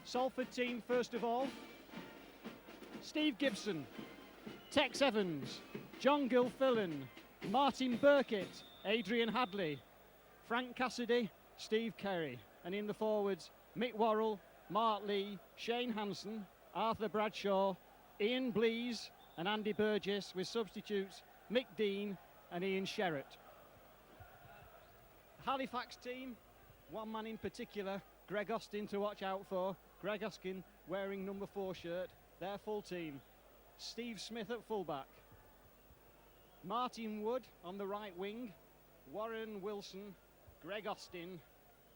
Salford team first of all. Steve Gibson, Tex Evans, John Gilfillan, Martin Burkitt, Adrian Hadley, Frank Cassidy, Steve Kerry. And in the forwards, Mick Worrell, Mark Lee, Shane Hanson, Arthur Bradshaw, Ian Blease and Andy Burgess, with substitutes Mick Dean and Ian Sherratt. Halifax team, one man in particular, Greg Austin, to watch out for. Greg Austin wearing number 4 shirt, their full team. Steve Smith at fullback. Martin Wood on the right wing, Warren Wilson, Greg Austin,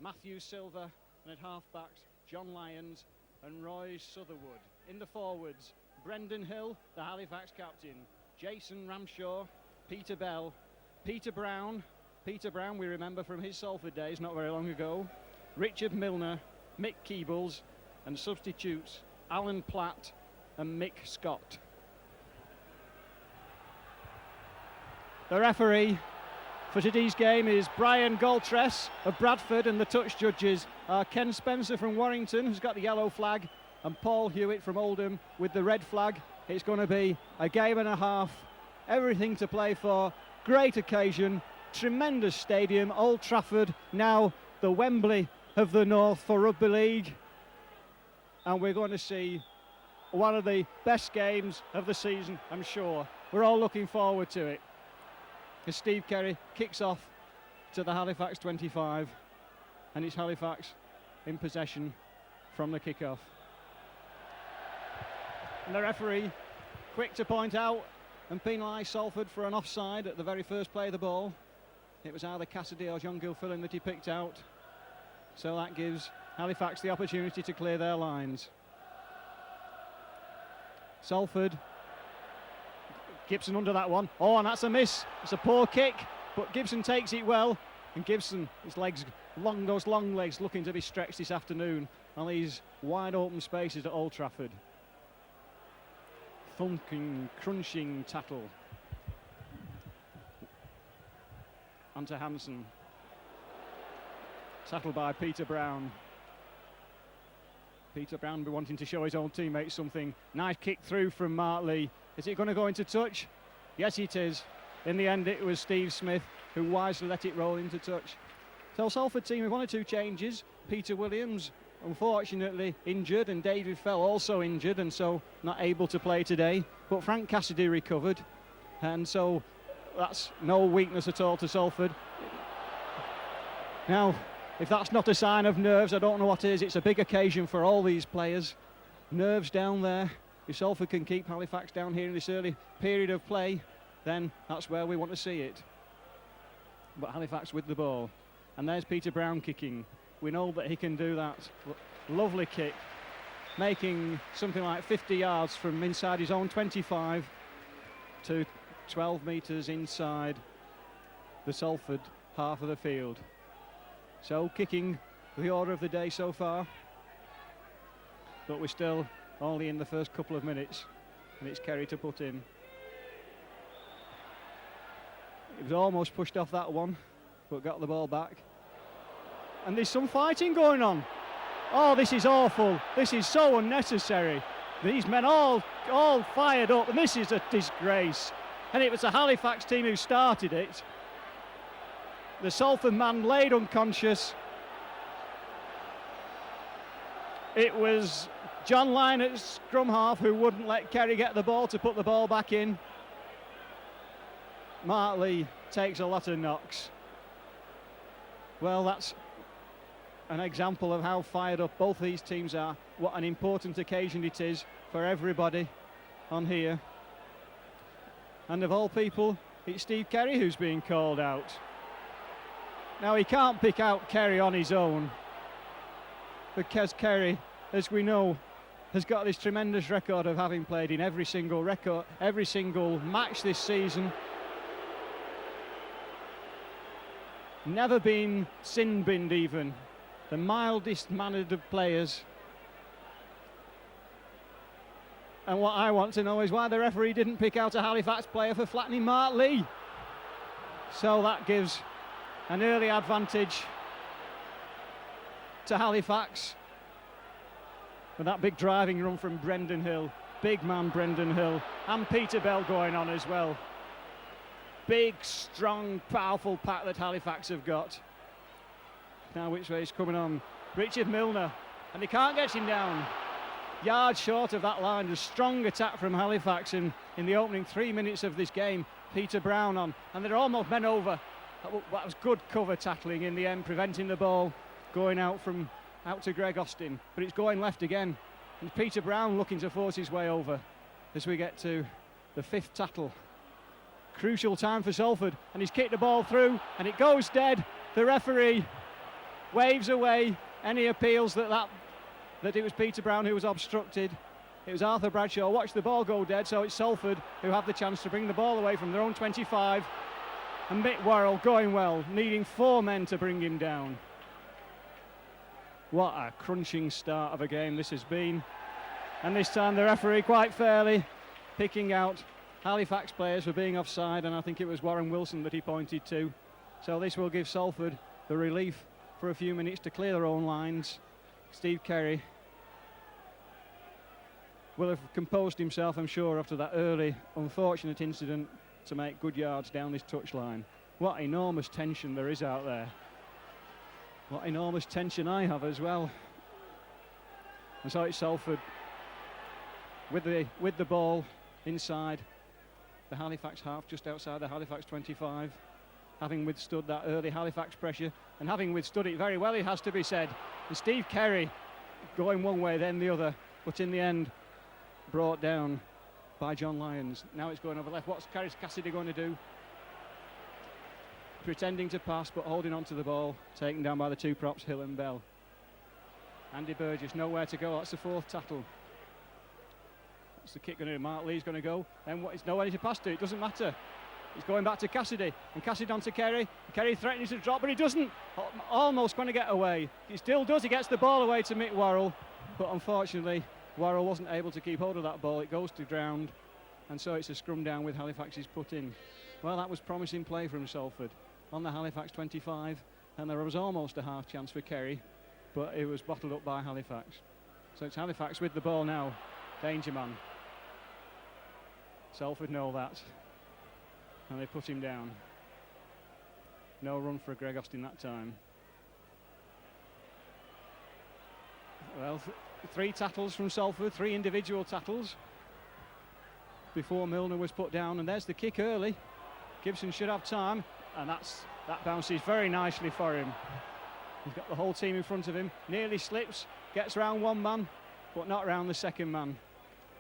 Matthew Silver, and at half-backs, John Lyons and Roy Sutherwood. In the forwards, Brendan Hill, the Halifax captain, Jason Ramshaw, Peter Bell, Peter Brown, we remember from his Salford days not very long ago, Richard Milner, Mick Keebles, and substitutes Alan Platt and Mick Scott. The referee for today's game is Brian Goltress of Bradford, and the touch judges are Ken Spencer from Warrington, who's got the yellow flag, and Paul Hewitt from Oldham with the red flag. It's going to be a game and a half, everything to play for, great occasion, tremendous stadium, Old Trafford, now the Wembley of the North for Rugby League, and we're going to see one of the best games of the season, I'm sure. We're all looking forward to it. As Steve Kerry kicks off to the Halifax 25, and it's Halifax in possession from the kickoff. And the referee quick to point out and penalise Salford for an offside at the very first play of the ball. It was either Cassidy or John Gilfillan that he picked out, so that gives Halifax the opportunity to clear their lines. Salford, Gibson under that one. Oh, and that's a miss. It's a poor kick, but Gibson takes it well. And Gibson, his legs, those long legs looking to be stretched this afternoon on these wide open spaces at Old Trafford. Thunking, crunching tackle. Onto Hanson. Tackled by Peter Brown. Peter Brown be wanting to show his own teammates something. Nice kick through from Mark Lee. Is it going to go into touch? Yes, it is. In the end, it was Steve Smith who wisely let it roll into touch. So Salford team with 1 or 2 changes. Peter Williams, unfortunately, injured, and David Fell also injured, and so not able to play today. But Frank Cassidy recovered, and so that's no weakness at all to Salford. Now, if that's not a sign of nerves, I don't know what is. It's a big occasion for all these players. Nerves down there. If Salford can keep Halifax down here in this early period of play, then that's where we want to see it. But Halifax with the ball. And there's Peter Brown kicking. We know that he can do that. Lovely kick. Making something like 50 yards from inside his own 25 to 12 metres inside the Salford half of the field. So kicking the order of the day so far. But we're still only in the first couple of minutes, and it's Kerry to put in. It was almost pushed off that one, but got the ball back. And there's some fighting going on. Oh, this is awful. This is so unnecessary. These men all fired up, and this is a disgrace. And it was the Halifax team who started it. The Salford man laid unconscious. It was John Lyon at scrum half who wouldn't let Kerry get the ball to put the ball back in. Mark Lee takes a lot of knocks. Well, that's an example of how fired up both these teams are. What an important occasion it is for everybody on here. And of all people, it's Steve Kerry who's being called out. Now, he can't pick out Kerry on his own, because Kerry, as we know, has got this tremendous record of having played in every single match this season. Never been sin-binned even. The mildest mannered of players. And what I want to know is why the referee didn't pick out a Halifax player for flattening Mark Lee. So that gives an early advantage to Halifax. But that big driving run from Brendan Hill, big man Brendan Hill, and Peter Bell going on as well. Big, strong, powerful pack that Halifax have got. Now which way is coming on? Richard Milner, and they can't get him down. Yards short of that line. A strong attack from Halifax in the opening 3 minutes of this game. Peter Brown on, and they're almost men over. That was good cover tackling in the end, preventing the ball going out to Greg Austin, but it's going left again. And Peter Brown looking to force his way over as we get to the 5th tackle. Crucial time for Salford, and he's kicked the ball through, and it goes dead. The referee waves away any appeals that it was Peter Brown who was obstructed. It was Arthur Bradshaw. Watch the ball go dead, so it's Salford who have the chance to bring the ball away from their own 25. And Mick Worrell going well, needing 4 men to bring him down. What a crunching start of a game this has been. And this time the referee quite fairly picking out Halifax players for being offside, and I think it was Warren Wilson that he pointed to. So this will give Salford the relief for a few minutes to clear their own lines. Steve Kerry will have composed himself, I'm sure, after that early unfortunate incident to make good yards down this touchline. What enormous tension there is out there. What enormous tension I have as well. And so it's Salford with the ball inside the Halifax half, just outside the Halifax 25, having withstood that early Halifax pressure, and having withstood it very well, it has to be said. And Steve Kerry going one way then the other, but in the end brought down by John Lyons. Now it's going over left. What's Cassidy going to do? Pretending to pass, but holding on to the ball, taken down by the 2 props, Hill and Bell. Andy Burgess nowhere to go. That's the 4th tackle. What's the kick going to do? Mark Lee's going to go, and it's nowhere to pass to. It doesn't matter. He's going back to Cassidy, and Cassidy on to Kerry. Kerry threatening to drop, but he doesn't. Almost going to get away. He still does. He gets the ball away to Mick Worrell, but unfortunately Worrell wasn't able to keep hold of that ball. It goes to ground, and so it's a scrum down with Halifax's put in. Well, that was promising play from Salford on the Halifax 25, and there was almost a half chance for Kerry, but it was bottled up by Halifax. So it's Halifax with the ball now. Danger man. Salford know that, and they put him down. No run for Greg Austin that time. Well, 3 tackles from Salford, 3 individual tackles before Milner was put down, and there's the kick early. Gibson should have time, and that bounces very nicely for him. He's got the whole team in front of him, nearly slips, gets round 1 man, but not round the 2nd man.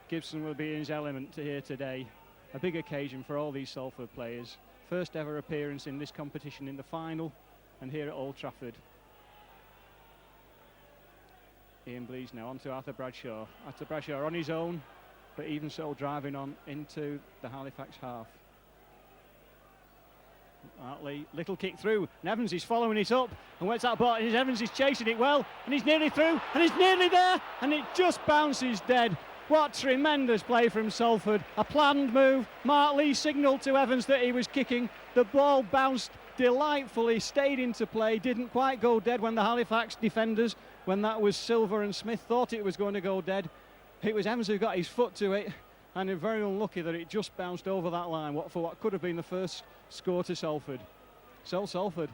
Gibson will be in his element here today. A big occasion for all these Salford players. First ever appearance in this competition in the final, and here at Old Trafford. Ian Blease now on to Arthur Bradshaw. Arthur Bradshaw on his own, but even so driving on into the Halifax half. Hartley, little kick through, and Evans is following it up, and where's that ball? And Evans is chasing it well, and he's nearly through, and he's nearly there, and it just bounces dead. What tremendous play from Salford. A planned move. Mark Lee signalled to Evans that he was kicking. The ball bounced delightfully, stayed into play, didn't quite go dead when the Halifax defenders, when that was Silver and Smith, thought it was going to go dead. It was Evans who got his foot to it, and they're very unlucky that it just bounced over that line for what could have been the first score to Salford. So Salford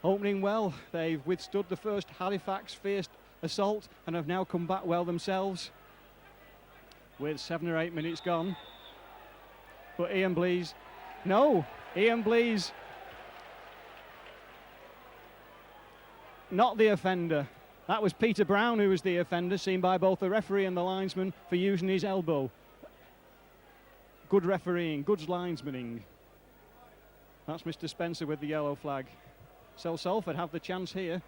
opening well. They've withstood the first Halifax fierce assault and have now come back well themselves with 7 or 8 minutes gone. But Ian Blease, not the offender. That was Peter Brown who was the offender, seen by both the referee and the linesman for using his elbow. Good refereeing, good linesmaning. That's Mr. Spencer with the yellow flag. So Salford have the chance here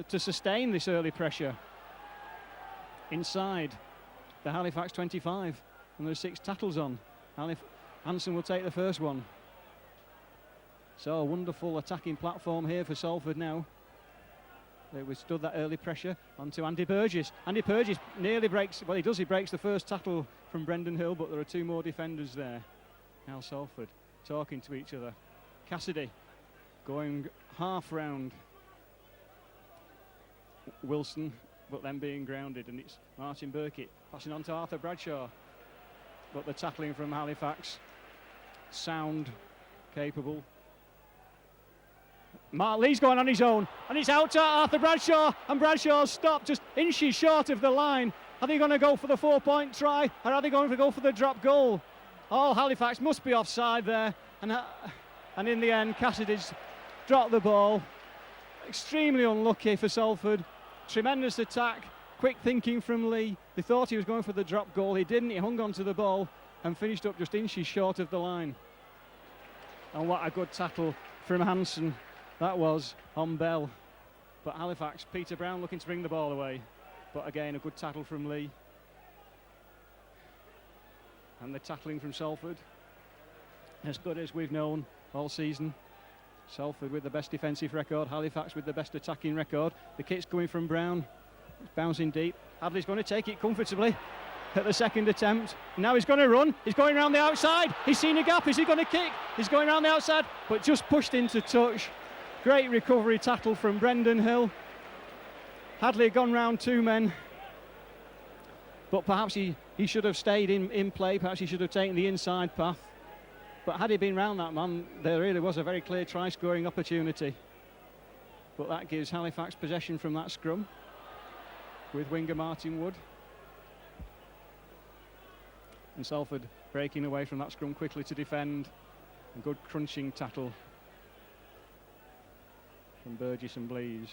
to sustain this early pressure inside the Halifax 25, and there's 6 tackles on. Hansen will take the first one. So a wonderful attacking platform here for Salford now. They withstood that early pressure onto Andy Burgess. Andy Burgess nearly breaks, well he does, he breaks the first tackle from Brendan Hill, but there are 2 more defenders there. Now Salford talking to each other. Cassidy going half round Wilson, but then being grounded, and it's Martin Burkitt passing on to Arthur Bradshaw. But the tackling from Halifax, sound, capable. Mark Lee's going on his own, and it's out to Arthur Bradshaw, and Bradshaw's stopped just inches short of the line. Are they going to go for the 4-point try, or are they going to go for the drop goal? Oh, Halifax must be offside there, and in the end, Cassidy's dropped the ball. Extremely unlucky for Salford. Tremendous attack, quick thinking from Lee. They thought he was going for the drop goal. He didn't. He hung on to the ball and finished up just inches short of the line. And what a good tackle from Hansen that was on Bell. But Halifax, Peter Brown looking to bring the ball away. But again, a good tackle from Lee. And the tackling from Salford, as good as we've known all season. Salford with the best defensive record, Halifax with the best attacking record. The kick's coming from Brown, it's bouncing deep. Hadley's going to take it comfortably at the second attempt. Now he's going to run, he's going around the outside, he's seen a gap, is he going to kick? He's going around the outside, but just pushed into touch. Great recovery tackle from Brendan Hill. Hadley had gone round two men, but perhaps he should have stayed in play, perhaps he should have taken the inside path. But had he been round that man, there really was a very clear try-scoring opportunity. But that gives Halifax possession from that scrum with winger Martin Wood. And Salford breaking away from that scrum quickly to defend. A good crunching tackle from Burgess and Blease.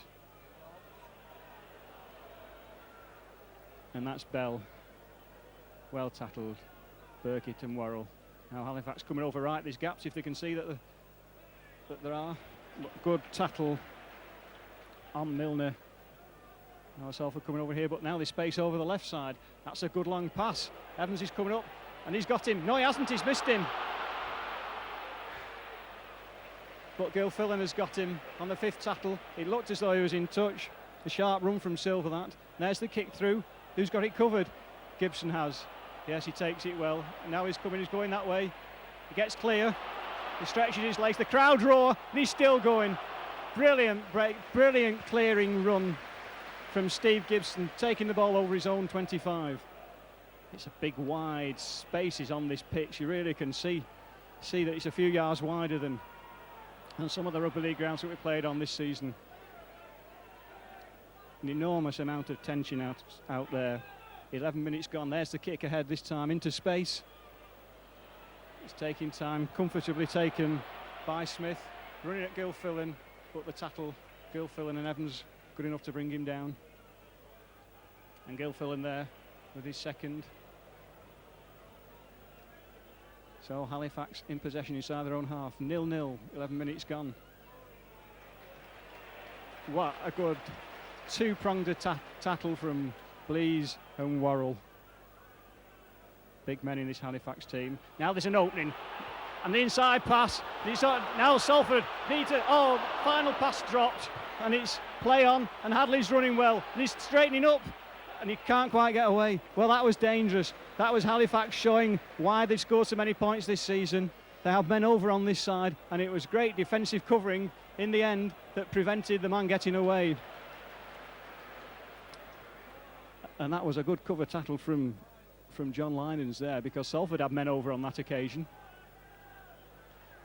And that's Bell. Well tackled, Burkitt and Worrell. Now Halifax coming over right, there's gaps if they can see that there are. Good tackle on Milner. Now Salford coming over here, but now there's space over the left side. That's a good long pass. Evans is coming up, and he's got him. No, he hasn't, he's missed him. But Gilfillan has got him on the fifth tackle. It looked as though he was in touch. A sharp run from Silver that. There's the kick through. Who's got it covered? Gibson has. Yes, he takes it well. Now he's coming, he's going that way. He gets clear. He stretches his legs. The crowd roar, and he's still going. Brilliant break, brilliant clearing run from Steve Gibson, taking the ball over his own 25. It's a big wide spaces on this pitch. You really can see that it's a few yards wider than some of the rugby league grounds that we played on this season. An enormous amount of tension out there. 11 minutes gone. There's the kick ahead this time into space. It's taking time, comfortably taken by Smith. Running at Gilfillan, but the tackle, Gilfillan and Evans good enough to bring him down. And Gilfillan there with his second. So Halifax in possession inside their own half. 0-0, 11 minutes gone. What a good two-pronged tackle from Blease and Worrell. Big men in this Halifax team. Now there's an opening, and the inside pass. Now Salford need to. Oh, final pass dropped, and it's play on. And Hadley's running well, and he's straightening up, and he can't quite get away. Well, that was dangerous. That was Halifax showing why they've scored so many points this season. They have men over on this side, and it was great defensive covering in the end that prevented the man getting away. And that was a good cover tackle from John Linens there, because Salford had men over on that occasion.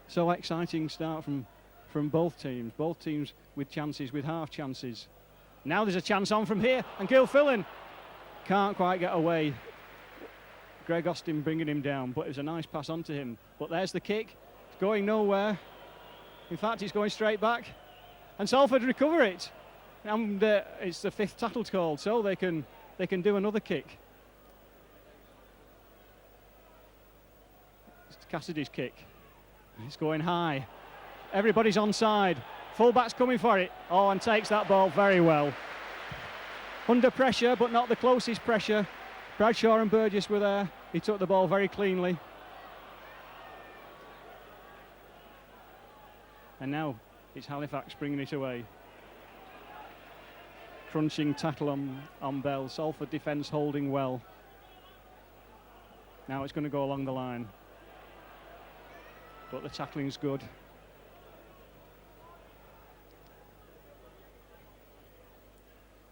So exciting start from both teams with chances, with half chances. Now there's a chance on from here, and Gilfillan can't quite get away. Greg Austin bringing him down, but it was a nice pass on to him. But there's the kick, it's going nowhere. In fact, it's going straight back, and Salford recover it. And it's the fifth tackle called, so they can do another kick. It's Cassidy's kick. It's going high. Everybody's onside. Fullback's coming for it. Oh, and takes that ball very well. Under pressure, but not the closest pressure. Bradshaw and Burgess were there. He took the ball very cleanly. And now it's Halifax bringing it away. Crunching tackle on Bell. Salford defence holding well. Now it's going to go along the line. But the tackling's good.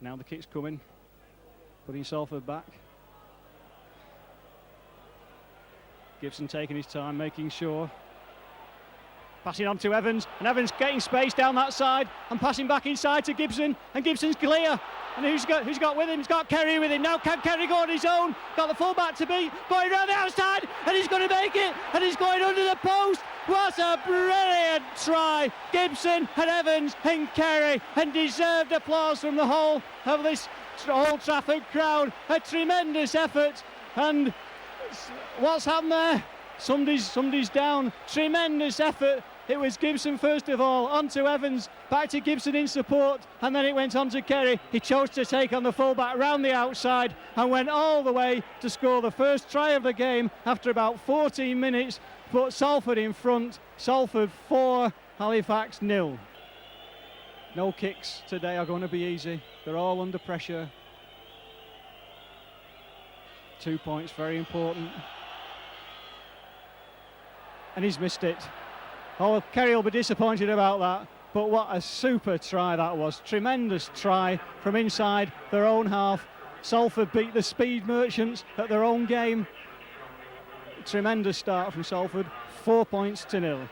Now the kick's coming. putting Salford back. Gibson taking his time, making sure. Passing on to Evans, and Evans getting space down that side and passing back inside to Gibson, and Gibson's clear. And who's got with him? He's got Kerry with him. Now can Kerry go on his own? Got the full-back to beat, going round the outside, and he's going to make it, and he's going under the post. What a brilliant try! Gibson and Evans and Kerry, and deserved applause from the whole of this Old Trafford crowd. A tremendous effort, and what's happened there? Somebody's down. Tremendous effort. It was Gibson first of all, on to Evans, back to Gibson in support, and then it went on to Kerry. He chose to take on the fullback round the outside and went all the way to score the first try of the game after about 14 minutes, put Salford in front. Salford 4, Halifax 0. No kicks today are going to be easy. They're all under pressure. 2 points, very important. And he's missed it. Oh, Kerry will be disappointed about that, but what a super try that was. Tremendous try from inside their own half. Salford beat the Speed Merchants at their own game. Tremendous start from Salford, 4 points to 0.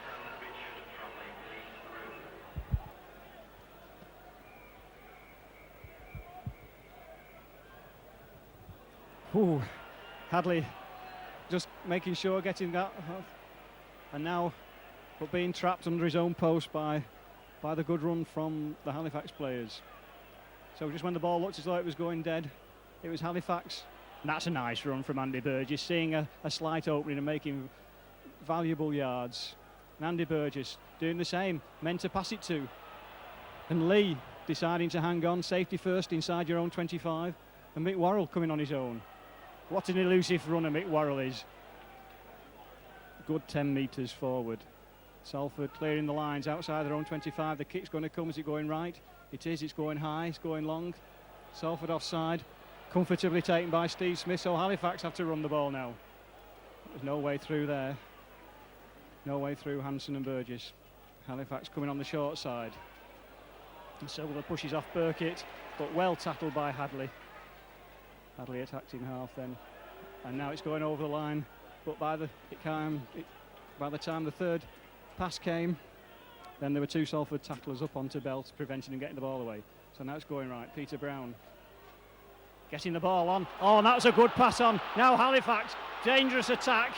Ooh, Hadley just making sure, getting that, and now but being trapped under his own post by the good run from the Halifax players. So just when the ball looked as though it was going dead, it was Halifax. And that's a nice run from Andy Burgess, seeing a slight opening and making valuable yards. And Andy Burgess doing the same, meant to pass it to. And Lee deciding to hang on, safety first inside your own 25. And Mick Worrell coming on his own. What an elusive runner Mick Worrell is. Good 10 metres forward. Salford clearing the lines outside their own 25. The kick's going to come. Is it going right? It is. It's going high. It's going long. Salford offside. Comfortably taken by Steve Smith. So Halifax have to run the ball now. There's no way through there. No way through Hanson and Burgess. Halifax coming on the short side. And Silver pushes off Burkitt, but well tackled by Hadley. Hadley attacked in half then. And now it's going over the line. But by the time the third pass came, then there were two Salford tacklers up onto Belt, preventing him getting the ball away. So now it's going right. Peter Brown getting the ball on. Oh, and that was a good pass on. Now Halifax, dangerous attack,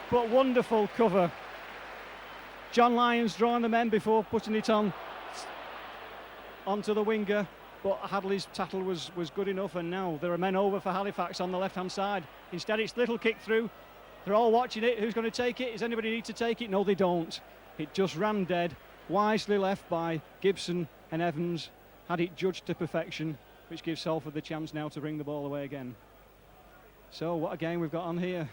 but wonderful cover. John Lyons drawing the men before putting it on onto the winger, but Hadley's tackle was good enough, and now there are men over for Halifax on the left-hand side. Instead, it's little kick through. They're all watching it. Who's going to take it? Does anybody need to take it? No, they don't. It just ran dead. Wisely left by Gibson and Evans. Had it judged to perfection, which gives Salford the chance now to bring the ball away again. So what a game we've got on here.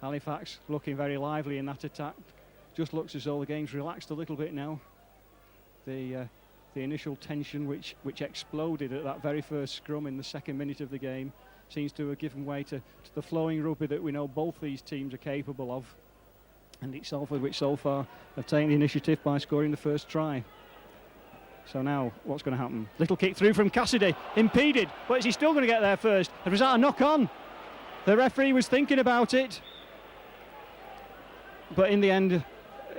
Halifax looking very lively in that attack. Just looks as though the game's relaxed a little bit now. The initial tension which exploded at that very first scrum in the second minute of the game seems to have given way to the flowing rugby that we know both these teams are capable of. And it's Salford which so far have taken the initiative by scoring the first try. So now what's going to happen? Little kick through from Cassidy, impeded, but is he still going to get there first? And was that a knock on? The referee was thinking about it, but in the end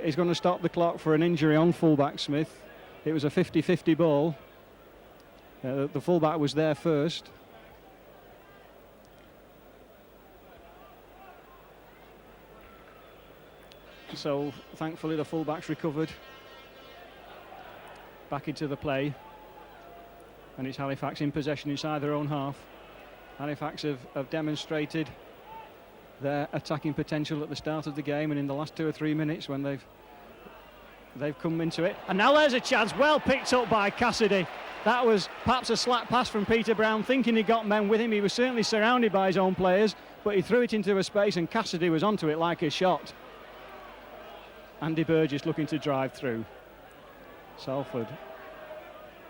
he's going to stop the clock for an injury on fullback Smith. It was a 50-50 ball. The fullback was there first. So thankfully the fullback's recovered back into the play, and it's Halifax in possession inside their own half. Halifax have demonstrated their attacking potential at the start of the game, and in the last 2 or 3 minutes when they've come into it. And now there's a chance, well picked up by Cassidy. That was perhaps a slack pass from Peter Brown, thinking he got men with him. He was certainly surrounded by his own players, but he threw it into a space and Cassidy was onto it like a shot. Andy Burgess looking to drive through. Salford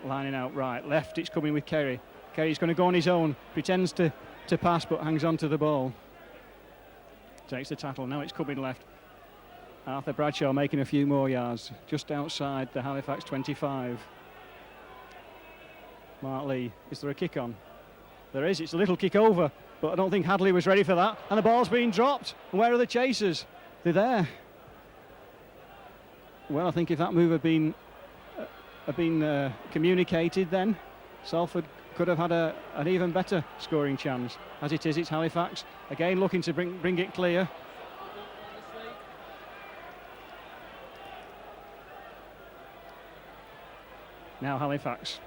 lining out right, left, it's coming with Kerry. Kerry's going to go on his own, pretends to pass but hangs on to the ball. Takes the tackle, now it's coming left. Arthur Bradshaw making a few more yards, just outside the Halifax 25. Mark Lee, is there a kick on? There is, it's a little kick over, but I don't think Hadley was ready for that. And the ball's being dropped. And where are the chasers? They're there. Well, I think if that move had been communicated, then Salford could have had an even better scoring chance. As it is, it's Halifax again looking to bring it clear. Now Halifax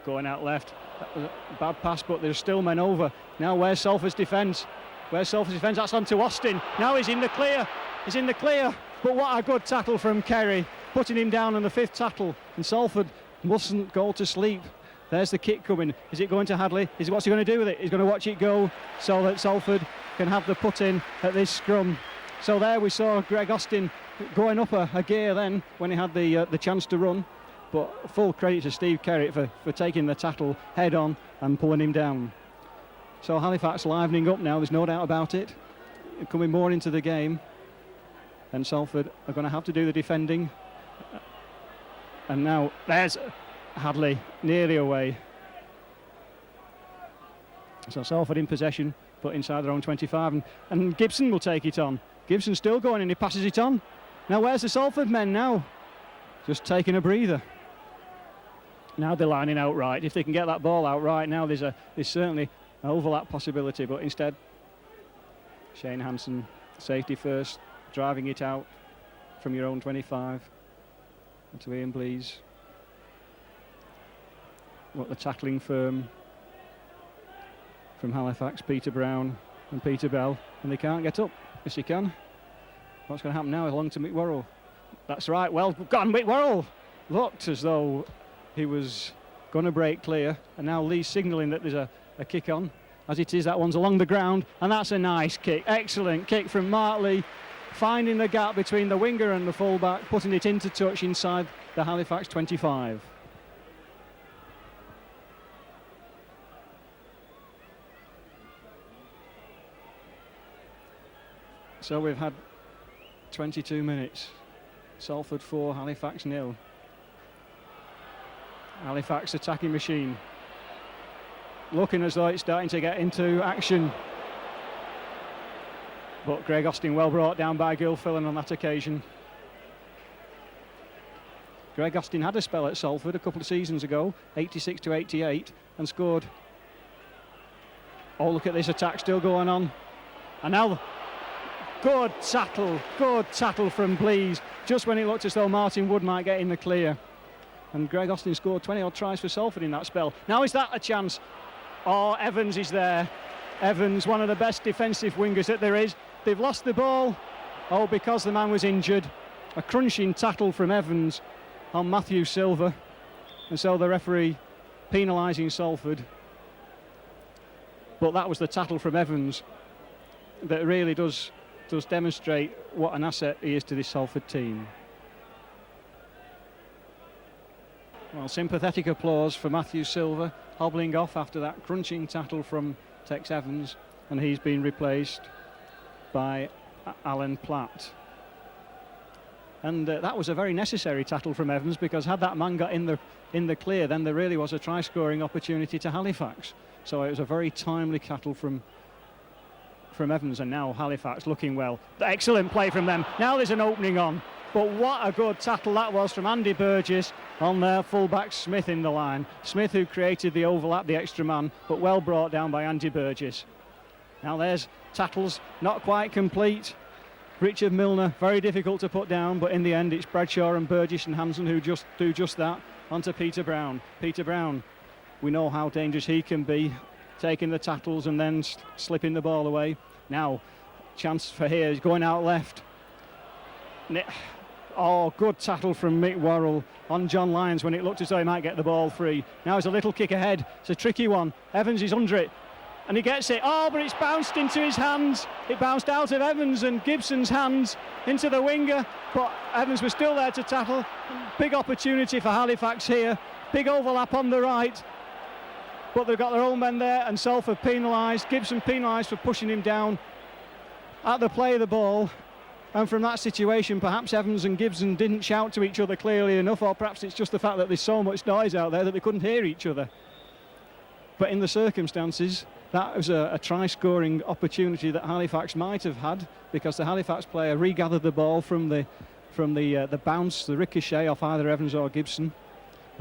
going out left. That was a bad pass, but there's still men over. Now where's Salford's defence? Where's Salford's defence? That's on to Austin. Now he's in the clear. He's in the clear. But what a good tackle from Kerry, putting him down on the 5th tackle. And Salford mustn't go to sleep. There's the kick coming. Is it going to Hadley? What's he going to do with it? He's going to watch it go so that Salford can have the put in at this scrum. So there we saw Greg Austin going up a gear then when he had the chance to run. But full credit to Steve Kerritt for taking the tackle head on and pulling him down. So Halifax livening up now, there's no doubt about it. Coming more into the game. And Salford are going to have to do the defending. And now there's Hadley nearly away. So Salford in possession, but inside their own 25. And Gibson will take it on. Gibson's still going and he passes it on. Now where's the Salford men now? Just taking a breather. Now they're lining out right. If they can get that ball out right now, there's certainly an overlap possibility. But instead, Shane Hansen, safety first, driving it out from your own 25. And to Ian Blease. What the tackling firm from Halifax, Peter Brown and Peter Bell. And they can't get up. Yes, he can. What's going to happen now? Along to Mick Worrell. That's right, well gone, Mick Worrell. Looked as though he was going to break clear, and now Lee's signalling that there's a kick on. As it is, that one's along the ground, and that's a nice kick. Excellent kick from Mark Lee, finding the gap between the winger and the fullback, putting it into touch inside the Halifax 25. So we've had 22 minutes. Salford 4, Halifax 0. Halifax attacking machine. Looking as though it's starting to get into action. But Greg Austin well brought down by Gilfillan on that occasion. Greg Austin had a spell at Salford a couple of seasons ago, 86 to 88, and scored. Oh, look at this attack still going on. And now, good tackle from Blease, just when it looked as though Martin Wood might get in the clear. And Greg Austin scored 20-odd tries for Salford in that spell. Now is that a chance? Oh, Evans is there. Evans, one of the best defensive wingers that there is. They've lost the ball. Oh, because the man was injured. A crunching tackle from Evans on Matthew Silver. And so the referee penalising Salford. But that was the tackle from Evans that really does demonstrate what an asset he is to this Salford team. Well, sympathetic applause for Matthew Silver, hobbling off after that crunching tackle from Tex Evans, and he's been replaced by Alan Platt. And that was a very necessary tackle from Evans, because had that man got in the clear, then there really was a try-scoring opportunity to Halifax. So it was a very timely tackle from Evans, and now Halifax looking well. Excellent play from them. Now there's an opening on. But what a good tackle that was from Andy Burgess on their fullback Smith in the line. Smith, who created the overlap, the extra man, but well brought down by Andy Burgess. Now there's tackles, not quite complete. Richard Milner, very difficult to put down, but in the end it's Bradshaw and Burgess and Hansen who just do just that. Onto Peter Brown. Peter Brown, we know how dangerous he can be, taking the tackles and then slipping the ball away. Now, chance for here, he's going out left. Oh, good tackle from Mick Worrell on John Lyons when it looked as though he might get the ball free. Now there's a little kick ahead. It's a tricky one. Evans is under it. And he gets it. Oh, but it's bounced into his hands. It bounced out of Evans and Gibson's hands into the winger. But Evans was still there to tackle. Big opportunity for Halifax here. Big overlap on the right. But they've got their own men there, and Salford penalised. Gibson penalised for pushing him down at the play of the ball. And from that situation, perhaps Evans and Gibson didn't shout to each other clearly enough, or perhaps it's just the fact that there's so much noise out there that they couldn't hear each other. But in the circumstances, that was a try-scoring opportunity that Halifax might have had, because the Halifax player regathered the ball from the bounce, the ricochet off either Evans or Gibson.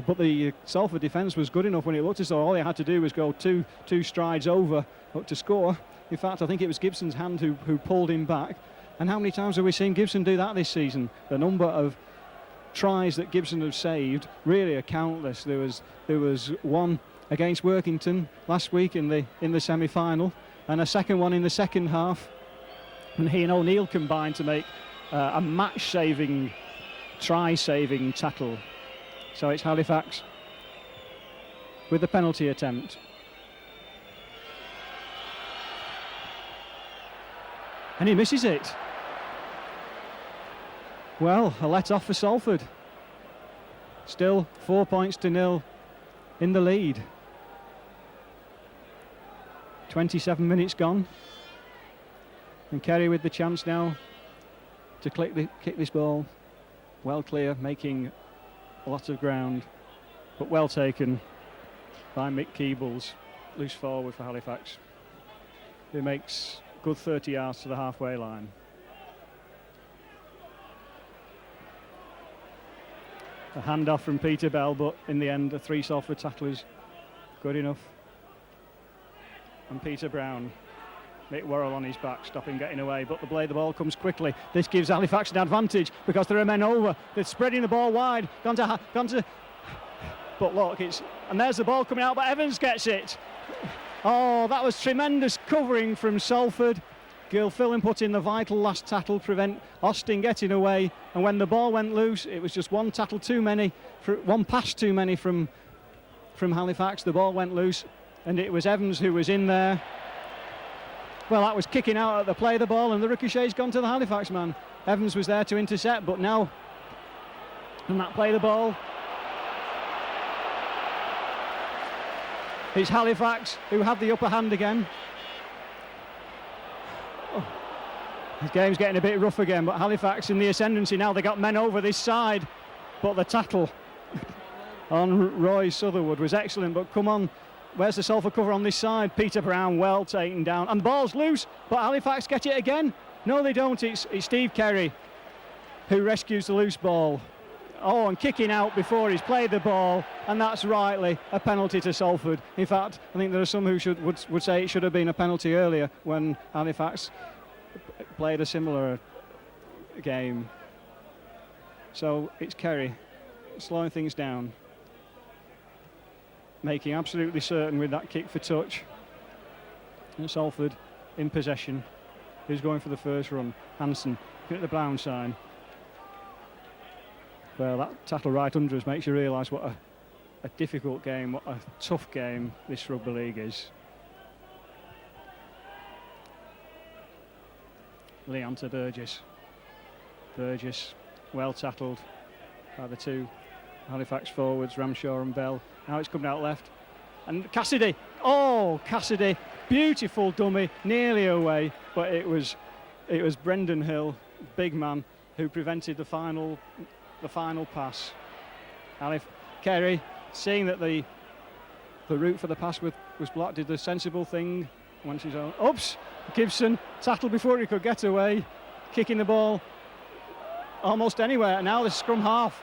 But the Salford defence was good enough when it looked as though all they had to do was go two strides over to score. In fact, I think it was Gibson's hand who pulled him back. And how many times have we seen Gibson do that this season? The number of tries that Gibson have saved really are countless. There was one against Workington last week in the semi-final, and a second one in the second half. And he and O'Neill combined to make a match-saving, try-saving tackle. So it's Halifax with the penalty attempt. And he misses it. Well, a let-off for Salford. Still 4 points to 0 in the lead. 27 minutes gone. And Kerry with the chance now to kick this ball well clear, making a lot of ground, but well taken by Mick Keebles, loose forward for Halifax, who makes good 30 yards to the halfway line. A handoff from Peter Bell, but in the end the three Salford tacklers good enough. And Peter Brown, Mick Worrell on his back, stopping getting away, but the ball comes quickly. This gives Halifax an advantage because there are men over. They're spreading the ball wide, gone to but look, and there's the ball coming out, but Evans gets it. Oh, that was tremendous covering from Salford. Gilfillan put in the vital last tackle to prevent Austin getting away, and when the ball went loose, it was just one tackle too many, one pass too many from Halifax. The ball went loose, and it was Evans who was in there. Well, that was kicking out at the play of the ball, and the ricochet's gone to the Halifax man. Evans was there to intercept, but now, and that play of the ball, it's Halifax who have the upper hand again. Oh, the game's getting a bit rough again, but Halifax in the ascendancy now. They got men over this side, but the tackle on Roy Sutherwood was excellent. But come on, where's the Salford cover on this side? Peter Brown well taken down, and the ball's loose, but Halifax get it again. No, they don't. It's Steve Kerry who rescues the loose ball. Oh, and kicking out before he's played the ball, and that's rightly a penalty to Salford. In fact, I think there are some who would say it should have been a penalty earlier when Halifax played a similar game. So it's Kerry slowing things down, making absolutely certain with that kick for touch. And Salford in possession. Who's going for the first run? Hansen at the Brown sign. Well, that tackle right under us makes you realise what a difficult game, what a tough game this rugby league is. Leon to Burgess. Burgess well tackled by the two Halifax forwards, Ramshaw and Bell. Now it's coming out left. And Cassidy, beautiful dummy, nearly away, but it was Brendan Hill, big man, who prevented the final pass. Kerry, seeing that the route for the pass was blocked, did the sensible thing, went his own. Oops! Gibson tackled before he could get away, kicking the ball almost anywhere. And now the scrum half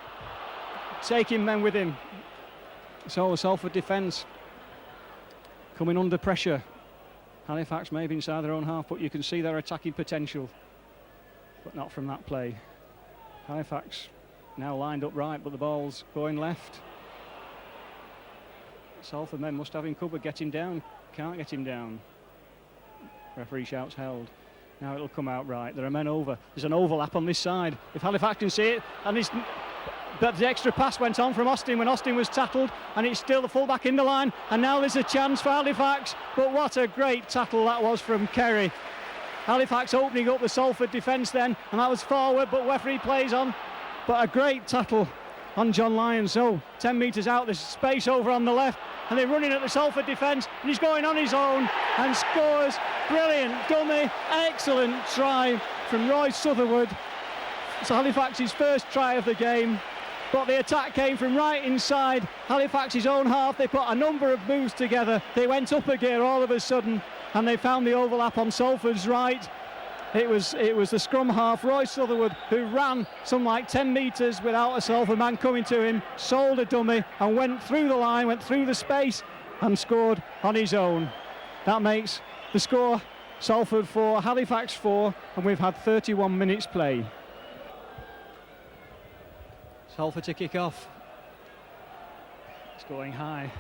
taking men with him. So the Salford defence coming under pressure. Halifax maybe inside their own half, but you can see their attacking potential, but not from that play. Halifax now lined up right, but the ball's going left. Salford men must have him covered. Get him down. Can't get him down. Referee shouts held. Now it'll come out right. There are men over. There's an overlap on this side. If Halifax can see it, but the extra pass went on from Austin when Austin was tackled, and it's still the fullback in the line, and now there's a chance for Halifax, but what a great tackle that was from Kerry. Halifax opening up the Salford defence then, and that was forward, but referee plays on. But a great tackle on John Lyons. So 10 metres out, there's space over on the left, and they're running at the Salford defence, and he's going on his own and scores. Brilliant dummy, excellent try from Roy Sutherwood. It's Halifax's first try of the game, but the attack came from right inside Halifax's own half. They put a number of moves together. They went up a gear all of a sudden, and they found the overlap on Salford's right. It was the scrum half, Roy Sutherwood, who ran some like 10 metres without a Salford man coming to him, sold a dummy and went through the line, went through the space and scored on his own. That makes the score Salford 4, Halifax 4, and we've had 31 minutes play. Salford to kick off. It's going high.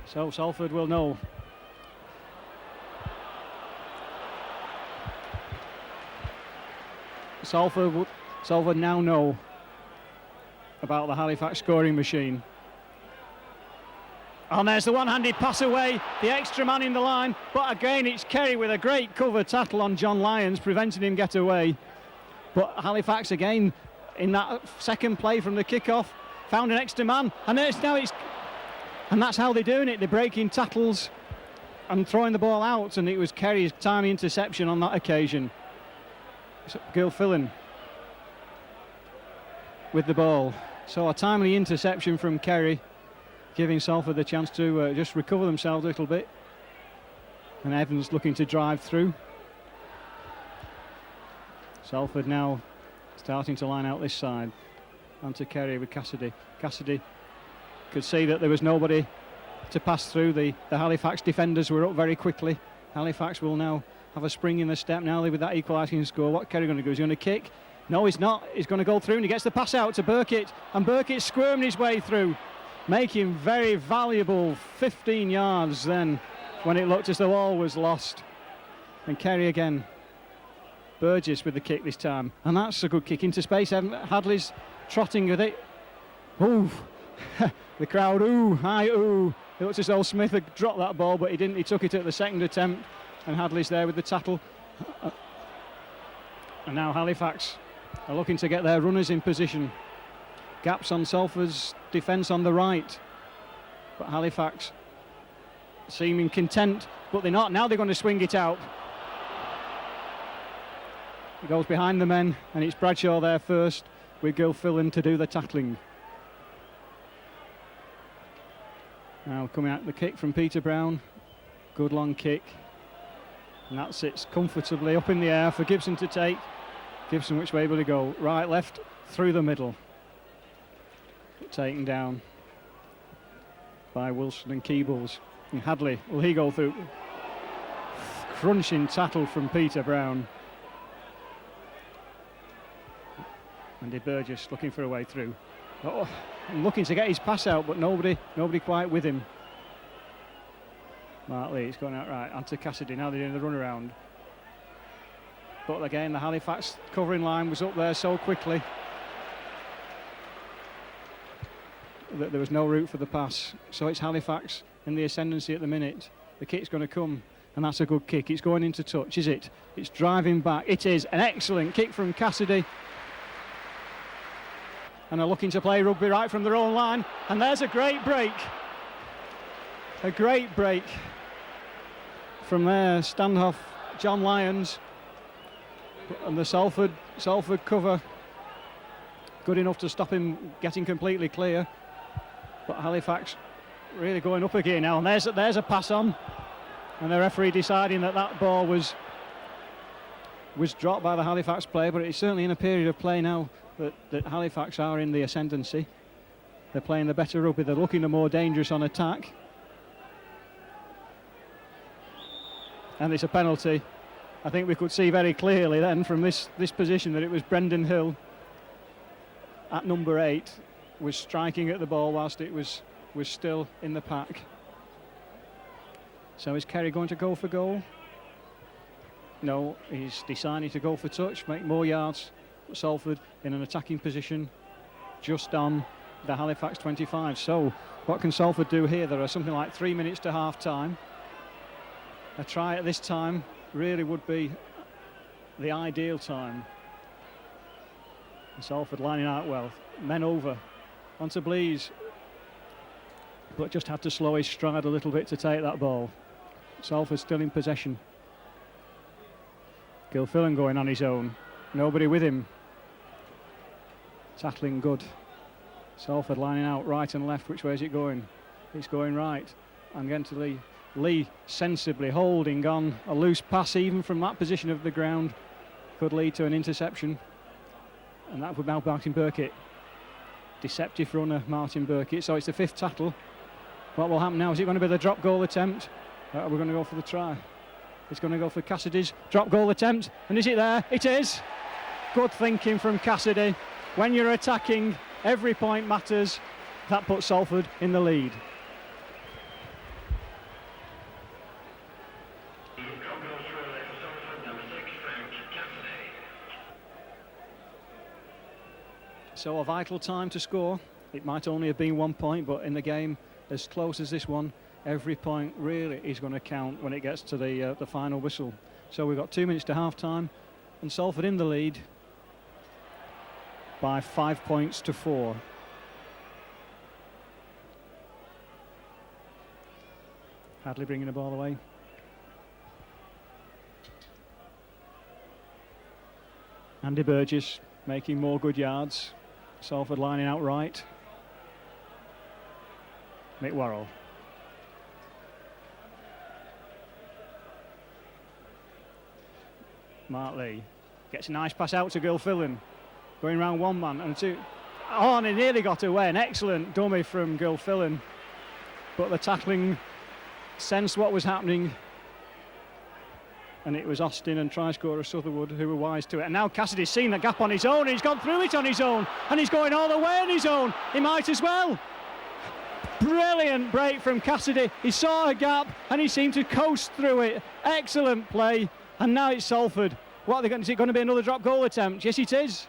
So Salford will know. Salford now know about the Halifax scoring machine. And there's the one-handed pass away, the extra man in the line, but again it's Kerry with a great cover tackle on John Lyons, preventing him get away. But Halifax again, in that second play from the kick-off, found an extra man, and and that's how they're doing it. They're breaking tackles and throwing the ball out, and it was Kerry's timely interception on that occasion. So Gilfillan with the ball. So a timely interception from Kerry, giving Salford the chance to just recover themselves a little bit. And Evans looking to drive through. Salford now starting to line out this side. Onto Kerry with Cassidy. Cassidy could see that there was nobody to pass through. The Halifax defenders were up very quickly. Halifax will now have a spring in the step now with that equalising score. What Kerry going to do? Is he going to kick? No, he's not. He's going to go through, and he gets the pass out to Burkitt, and Burkitt squirmed his way through, making very valuable 15 yards then when it looked as though all was lost. And Kerry again. Burgess with the kick this time, and that's a good kick into space. Hadley's trotting with it. Ooh, the crowd, ooh, hi, ooh. It looks as though Smith had dropped that ball, but he didn't. He took it at the second attempt, and Hadley's there with the tackle. And now Halifax are looking to get their runners in position. Gaps on Salford's defence on the right, but Halifax seeming content, but they're not. Now they're going to swing it out. It goes behind the men, and it's Bradshaw there first with Gilfillan to do the tackling. Now coming out the kick from Peter Brown. Good long kick. And that sits comfortably up in the air for Gibson to take. Gibson, which way will he go? Right, left, through the middle. Taken down by Wilson and Keebles. And Hadley, will he go through? Crunching tackle from Peter Brown. Andy Burgess looking for a way through. Oh, looking to get his pass out, but nobody quite with him. Mark Lee, it's going out right. Onto Cassidy, now they're doing the run around. But again, the Halifax covering line was up there so quickly that there was no route for the pass. So it's Halifax in the ascendancy at the minute. The kick's going to come, and that's a good kick. It's going into touch, is it? It's driving back. It is an excellent kick from Cassidy. And are looking to play rugby right from their own line. And there's a great break. A great break from there. Standoff, John Lyons. And the Salford cover good enough to stop him getting completely clear. But Halifax really going up again now. And there's a pass on. And the referee deciding that ball was dropped by the Halifax player. But it's certainly in a period of play now that Halifax are in the ascendancy. They're playing the better rugby. They're looking the more dangerous on attack. And it's a penalty. I think we could see very clearly then from this position that it was Brendan Hill at number 8 was striking at the ball whilst it was still in the pack. So is Kerry going to go for goal? No, he's deciding to go for touch, make more yards. Salford in an attacking position just on the Halifax 25. So what can Salford do here? There are something like 3 minutes to half time. A try at this time really would be the ideal time. And Salford lining out well. Men over onto Blease, but just had to slow his stride a little bit to take that ball. Salford still in possession. Gilfillan going on his own, nobody with him. Tackling good. Salford lining out right and left. Which way is it going? It's going right. And getting to Lee. Lee sensibly holding on. A loose pass even from that position of the ground could lead to an interception. And that would now Martin Burkitt. Deceptive runner, Martin Burkitt. So it's the 5th tackle. What will happen now? Is it going to be the drop goal attempt? We're going to go for the try. It's going to go for Cassidy's drop goal attempt. And is it there? It is. Good thinking from Cassidy. When you're attacking, every point matters. That puts Salford in the lead. So a vital time to score. It might only have been 1 point, but in the game as close as this one, every point really is going to count when it gets to the final whistle. So we've got 2 minutes to half time, and Salford in the lead by 5 points to 4. Hadley bringing the ball away. Andy Burgess making more good yards. Salford lining out right. Mick Worrell. Mark Lee gets a nice pass out to Gilfillan. Going round one man and two. Oh, and he nearly got away. An excellent dummy from Gilfillan. But the tackling sensed what was happening. And it was Austin and try scorer Sutherwood who were wise to it. And now Cassidy's seen the gap on his own. And he's gone through it on his own. And he's going all the way on his own. He might as well. Brilliant break from Cassidy. He saw a gap and he seemed to coast through it. Excellent play. And now it's Salford. What are they going to, is it going to be another drop goal attempt? Yes, it is.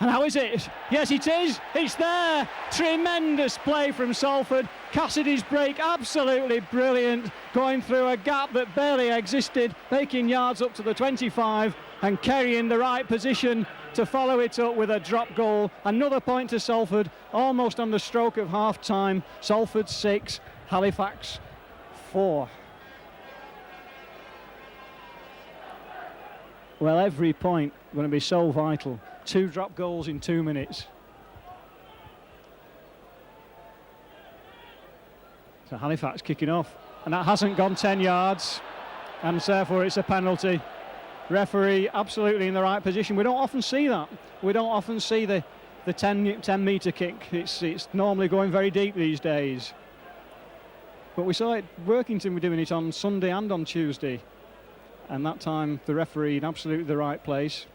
And how is it? Yes, it is. It's there. Tremendous play from Salford. Cassidy's break, absolutely brilliant. Going through a gap that barely existed, making yards up to the 25, and Kerry in the right position to follow it up with a drop goal. Another point to Salford, almost on the stroke of half time. Salford 6, Halifax 4. Well, every point going to be so vital. 2 drop goals in 2 minutes. So Halifax kicking off, and that hasn't gone 10 yards, and therefore it's a penalty. Referee absolutely in the right position. We don't often see that. We don't often see the 10-metre kick. It's normally going very deep these days. But we saw it, Workington were doing it on Sunday and on Tuesday. And that time the referee in absolutely the right place.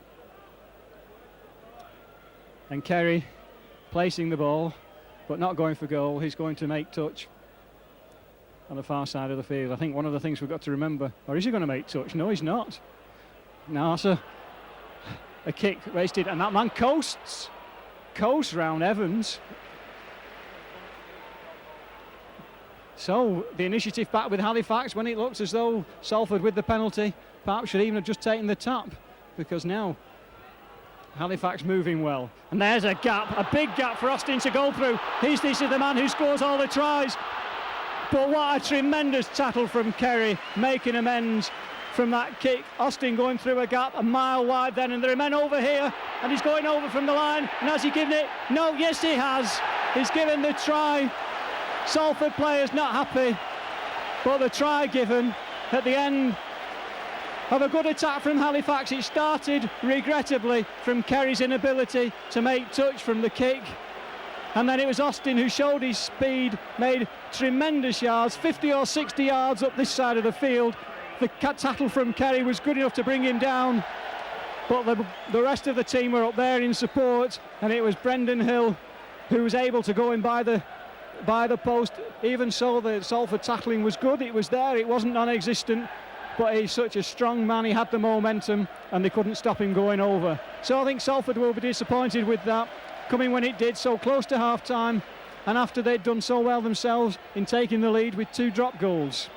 And Kerry placing the ball, but not going for goal. He's going to make touch on the far side of the field. I think one of the things we've got to remember, or is he going to make touch? No, he's not. Now that's a kick wasted, and that man coasts round Evans. So the initiative back with Halifax when it looks as though Salford with the penalty perhaps should even have just taken the tap, because now Halifax moving well. And there's a gap, a big gap for Austin to go through. This is the man who scores all the tries. But what a tremendous tackle from Kerry, making amends from that kick. Austin going through a gap a mile wide then, and there are men over here, and he's going over from the line. And has he given it? No, yes he has. He's given the try. Salford players not happy, but the try given at the end of a good attack from Halifax. It started regrettably from Kerry's inability to make touch from the kick, and then it was Austin who showed his speed, made tremendous yards, 50 or 60 yards up this side of the field. The tackle from Kerry was good enough to bring him down, but the rest of the team were up there in support, and it was Brendan Hill who was able to go in by the post. Even so, the Salford tackling was good. It was there, it wasn't non-existent, but he's such a strong man. He had the momentum and they couldn't stop him going over. So I think Salford will be disappointed with that, coming when it did, so close to half time, and after they'd done so well themselves in taking the lead with 2 drop goals.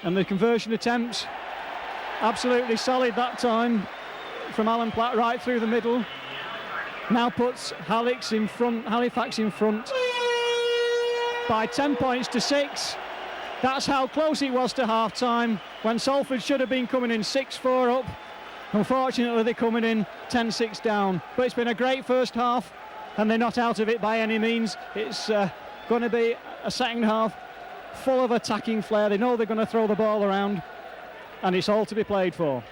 And the conversion attempts absolutely solid that time from Alan Platt right through the middle. Now puts Halifax in front by 10 points to 6. That's how close it was to half-time, when Salford should have been coming in 6-4 up. Unfortunately, they're coming in 10-6 down. But it's been a great first half, and they're not out of it by any means. It's going to be a second half full of attacking flair. They know they're going to throw the ball around, and it's all to be played for.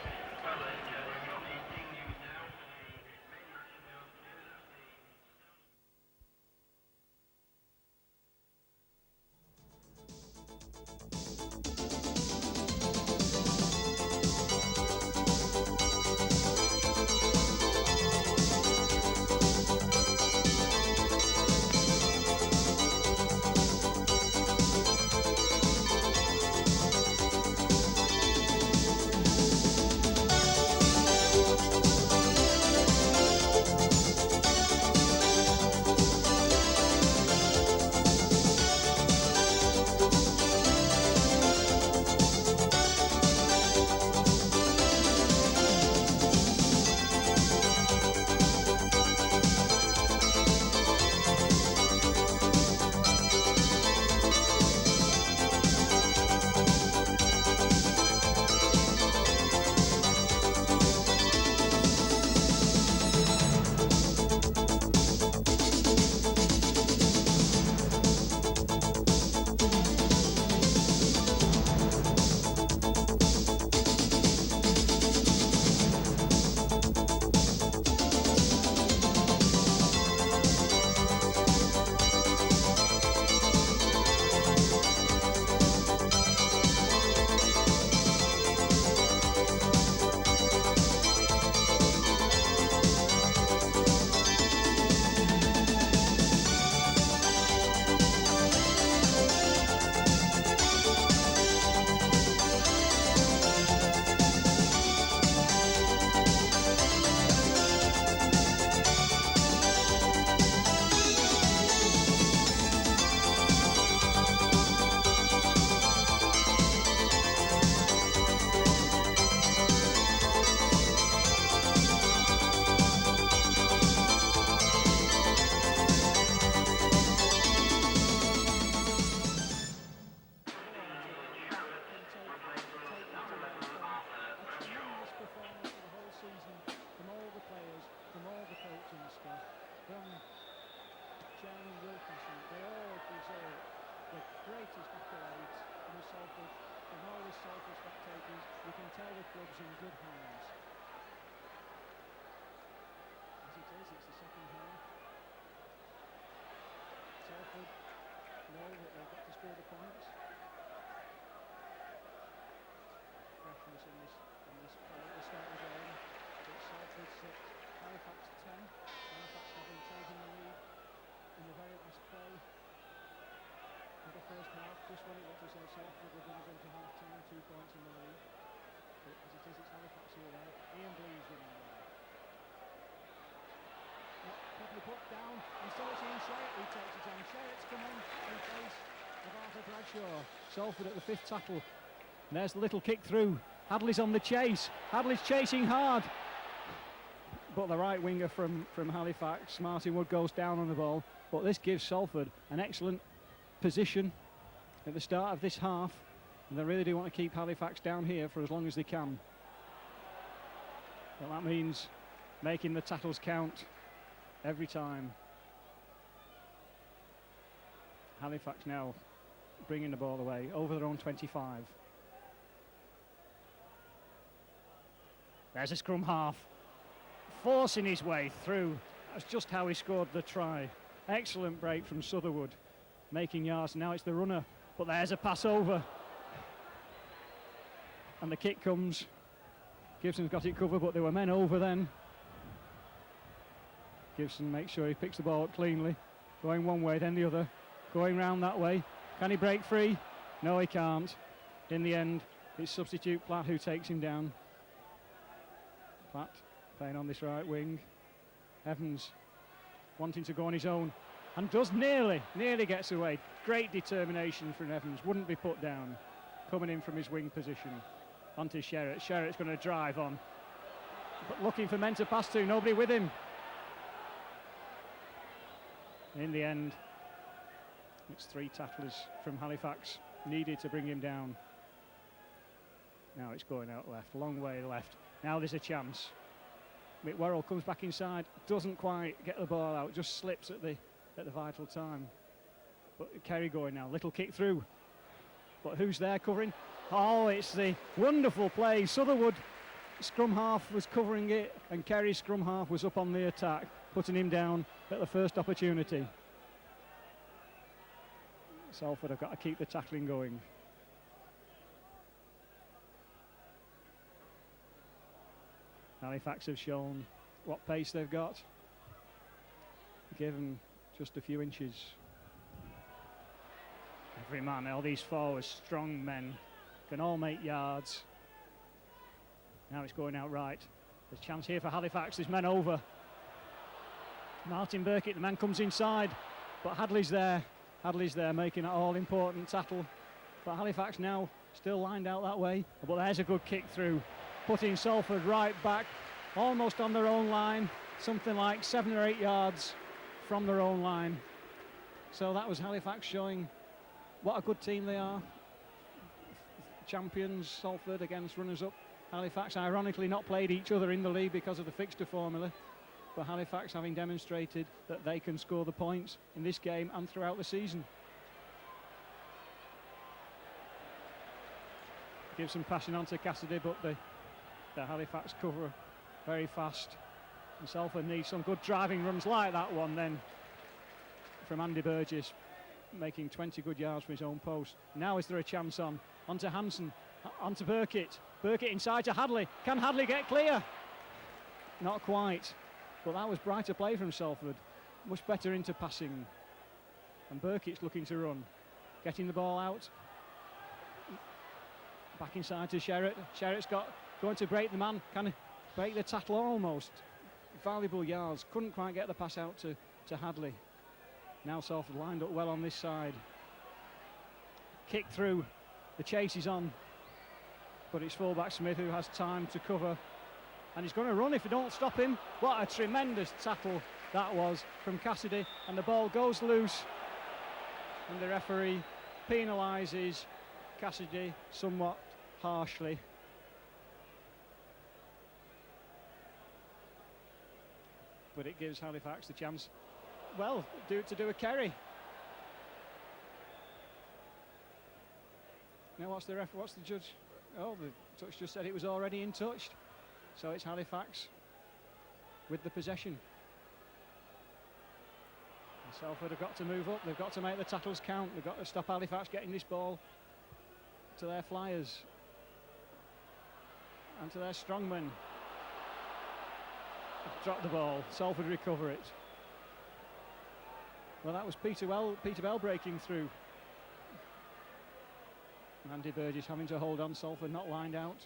Clubs in good hands. As it is, it's the second half. Salford know that they've got to score the points. Freshness in this play at the start of the game. It's Salford 6, Halifax 10. Halifax having taken the lead in the very last play of the first half. Just when it looked as though Salford were going to go to half-time, 2 points in the lead. But as it is, it's Halifax who are there. Ian Blee's running there. Properly put down, and so it's Ian Sherritt who takes it on. Sherritt's come on in place of Arthur Bradshaw. Salford at the 5th tackle. And there's the little kick through. Hadley's on the chase. Hadley's chasing hard. But the right winger from Halifax, Martin Wood, goes down on the ball. But this gives Salford an excellent position at the start of this half. And they really do want to keep Halifax down here for as long as they can. But that means making the tackles count every time. Halifax now bringing the ball away over their own 25. There's a scrum half, forcing his way through. That's just how he scored the try. Excellent break from Sutherwood, making yards. Now it's the runner, but there's a pass over. And the kick comes. Gibson's got it covered, but there were men over then. Gibson makes sure he picks the ball up cleanly. Going one way, then the other. Going round that way. Can he break free? No, he can't. In the end, it's substitute Platt who takes him down. Platt playing on this right wing. Evans wanting to go on his own. And does nearly gets away. Great determination from Evans. Wouldn't be put down. Coming in from his wing position. Onto Sherritt. Sherritt's going to drive on. But looking for men to pass to. Nobody with him. In the end, it's 3 tacklers from Halifax needed to bring him down. Now it's going out left, long way left. Now there's a chance. McWerrell comes back inside, doesn't quite get the ball out, just slips at the vital time. But Kerry going now, little kick through. But who's there covering? Oh, it's the wonderful play. Sutherwood scrum half was covering it, and Kerry's scrum half was up on the attack, putting him down at the first opportunity. Salford have got to keep the tackling going. Halifax have shown what pace they've got. Given just a few inches. Every man, all these forwards, strong men, can all make yards. Now it's going out right. There's a chance here for Halifax. There's men over. Martin Burkitt, the man comes inside, but Hadley's there. Hadley's there making an all-important tackle. But Halifax now still lined out that way. But there's a good kick through, putting Salford right back, almost on their own line, something like 7 or 8 yards from their own line. So that was Halifax showing what a good team they are. Champions, Salford against runners-up. Halifax ironically not played each other in the league because of the fixture formula, but Halifax having demonstrated that they can score the points in this game and throughout the season. Gibson passing on to Cassidy, but the Halifax cover very fast. And Salford needs some good driving runs like that one then from Andy Burgess, making 20 good yards from his own post. Now is there a chance onto Hansen, onto Burkitt. Burkitt inside to Hadley. Can Hadley get clear? Not quite. But that was brighter play from Salford. Much better into passing. And Burkitt's looking to run. Getting the ball out. Back inside to Sherratt. Sherratt's going to break the man. Can he break the tackle almost? Valuable yards. Couldn't quite get the pass out to Hadley. Now Salford lined up well on this side. Kick through. The chase is on. But it's fullback Smith who has time to cover. And he's going to run if you don't stop him. What a tremendous tackle that was from Cassidy. And the ball goes loose. And the referee penalises Cassidy somewhat harshly. But it gives Halifax the chance, well, to do a Kerry. Now what's the judge? Oh, the touch just said it was already in touch. So it's Halifax with the possession. And Salford have got to move up. They've got to make the tackles count. They've got to stop Halifax getting this ball to their flyers and to their strongmen. Drop the ball. Salford recover it. Well, that was Peter Bell breaking through. Andy Burgess having to hold on. Salford not lined out.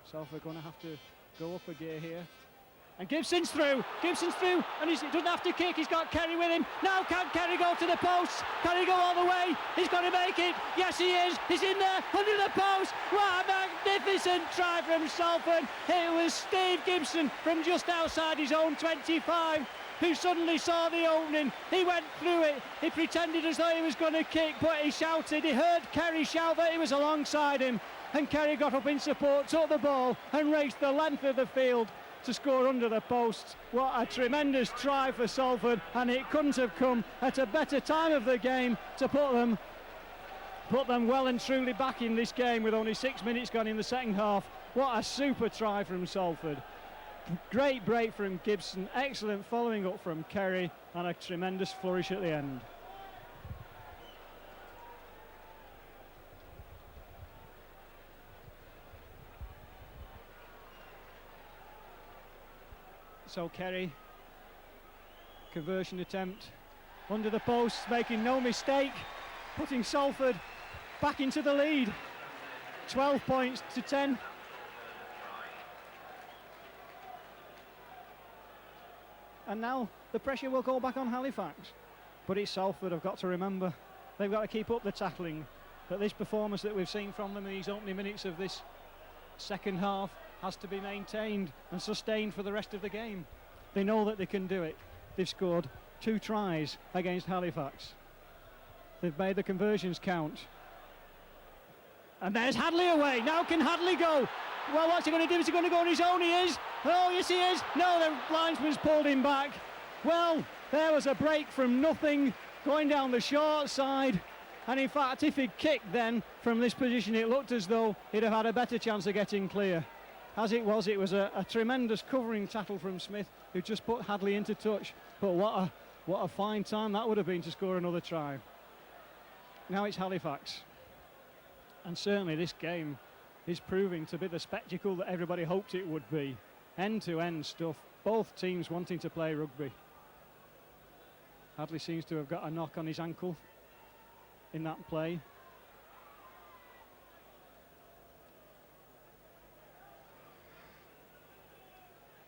Salford going to have to go up a gear here. And Gibson's through, and he doesn't have to kick, he's got Kerry with him. Now can Kerry go to the post? Can he go all the way? He's going to make it. Yes, he is. He's in there, under the post. What a magnificent try from Salford. It was Steve Gibson from just outside his own 25 who suddenly saw the opening. He went through it. He pretended as though he was going to kick, but he shouted. He heard Kerry shout that he was alongside him. And Kerry got up in support, took the ball and raced the length of the field to score under the post. What a tremendous try for Salford, and it couldn't have come at a better time of the game to put them well and truly back in this game with only 6 minutes gone in the second half. What a super try from Salford. Great break from Gibson, excellent following up from Kerry, and a tremendous flourish at the end. So Kerry, conversion attempt under the post, making no mistake, putting Salford back into the lead. 12 points to 10. And now the pressure will go back on Halifax. But it's Salford, I've got to remember. They've got to keep up the tackling. But this performance that we've seen from them in these opening minutes of this second half has to be maintained and sustained for the rest of the game. They know that they can do it. They've scored 2 tries against Halifax. They've made the conversions count. And there's Hadley away. Now can Hadley go? Well, what's he going to do? Is he going to go on his own? He is. Oh, yes, he is. No, the linesman's pulled him back. Well, there was a break from nothing going down the short side. And in fact, if he'd kicked then from this position, it looked as though he'd have had a better chance of getting clear. As it was a tremendous covering tackle from Smith, who just put Hadley into touch. But what a fine time that would have been to score another try. Now it's Halifax. And certainly this game is proving to be the spectacle that everybody hoped it would be. End-to-end stuff. Both teams wanting to play rugby. Hadley seems to have got a knock on his ankle in that play.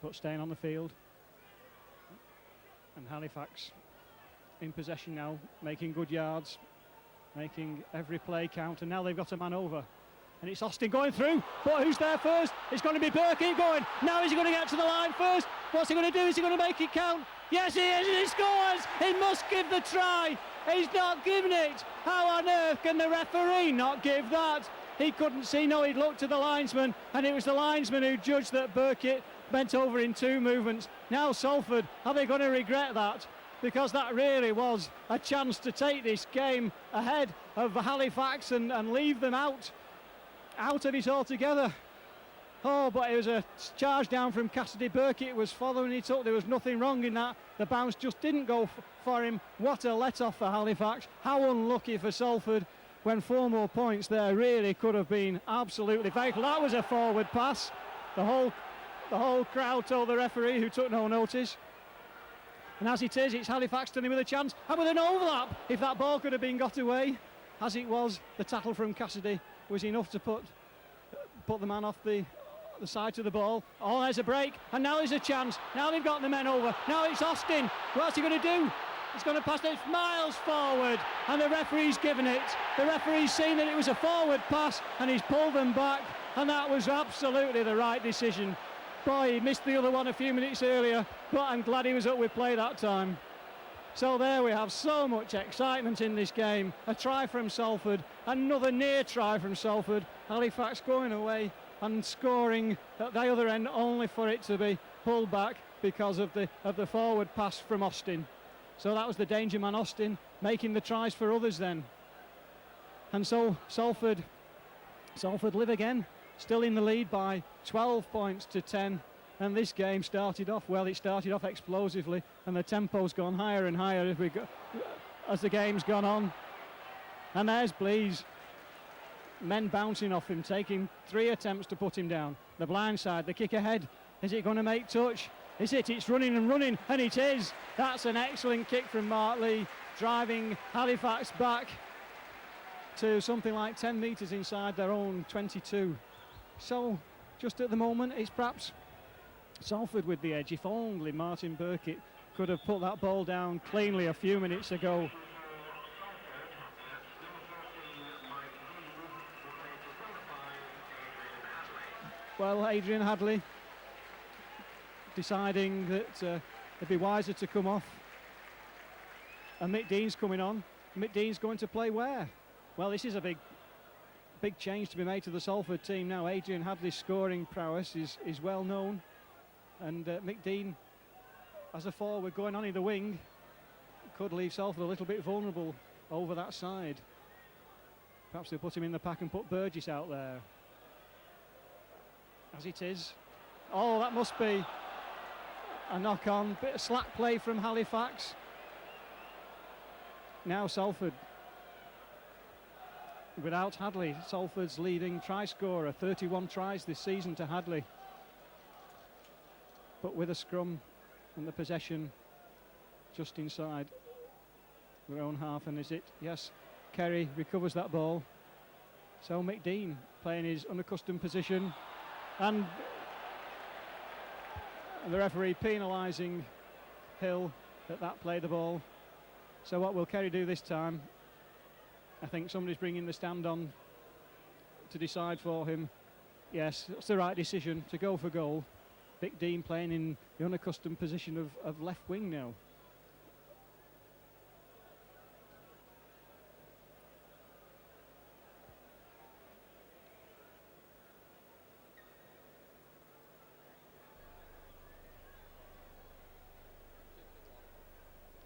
But staying on the field. And Halifax in possession now, making good yards, making every play count, and now they've got a man over. And it's Austin going through, but who's there first? It's going to be Burkett going. Now is he going to get to the line first? What's he going to do? Is he going to make it count? Yes, he is, and he scores! He must give the try. He's not giving it. How on earth can the referee not give that? He couldn't see, no, he'd looked to the linesman, and it was the linesman who judged that Burkett bent over in two movements. Now Salford, are they going to regret that? Because that really was a chance to take this game ahead of Halifax and leave them out of it altogether. Oh, but it was a charge down from Cassidy. Burkett was following it up. There was nothing wrong in that. The bounce just didn't go for him. What a let-off for Halifax. How unlucky for Salford when 4 more points there really could have been absolutely vital. That was a forward pass. The whole crowd told the referee, who took no notice. And as it is, it's Halifax turning with a chance and with an overlap. If that ball could have been got away, as it was, the tackle from Cassidy was enough to put the man off the side to the ball. Oh, there's a break, and now there's a chance. Now they've got the men over. Now it's Austin. What's he going to do? He's going to pass it miles forward, and the referee's given it. The referee's seen that it was a forward pass, and he's pulled them back, and that was absolutely the right decision. Boy, he missed the other one a few minutes earlier, but I'm glad he was up with play that time. So there we have so much excitement in this game. A try from Salford, another near try from Salford. Halifax going away and scoring at the other end, only for it to be pulled back because of the forward pass from Austin. So that was the danger man, Austin, making the tries for others then. And so Salford live again, still in the lead by 12 points to 10. And this game started off well. It started off explosively, and the tempo's gone higher and higher as the game's gone on. And there's Blease. Men bouncing off him, taking 3 attempts to put him down. The blind side, the kick ahead. Is it going to make touch? Is it? It's running and running, and it is. That's an excellent kick from Mark Lee, driving Halifax back to something like 10 metres inside their own 22. So, just at the moment, it's perhaps Salford with the edge. If only Martin Burkett could have put that ball down cleanly a few minutes ago. Well, Adrian Hadley deciding that it'd be wiser to come off. And Mick Dean's coming on. Mick Dean's going to play where? Well, this is a big change to be made to the Salford team now. Adrian Hadley's scoring prowess is well known. And Mick Dean, as a forward going on in the wing, could leave Salford a little bit vulnerable over that side. Perhaps they'll put him in the pack and put Burgess out there. As it is. Oh, that must be a knock-on. Bit of slack play from Halifax. Now Salford. Without Hadley, Salford's leading try scorer. 31 tries this season to Hadley. But with a scrum and the possession just inside their own half. And is it? Yes, Kerry recovers that ball. So Mick Dean playing his unaccustomed position. And the referee penalising Hill that played the ball. So what will Kerry do this time? I think somebody's bringing the stand on to decide for him. Yes, it's the right decision to go for goal. Mick Dean playing in the unaccustomed position of left wing now.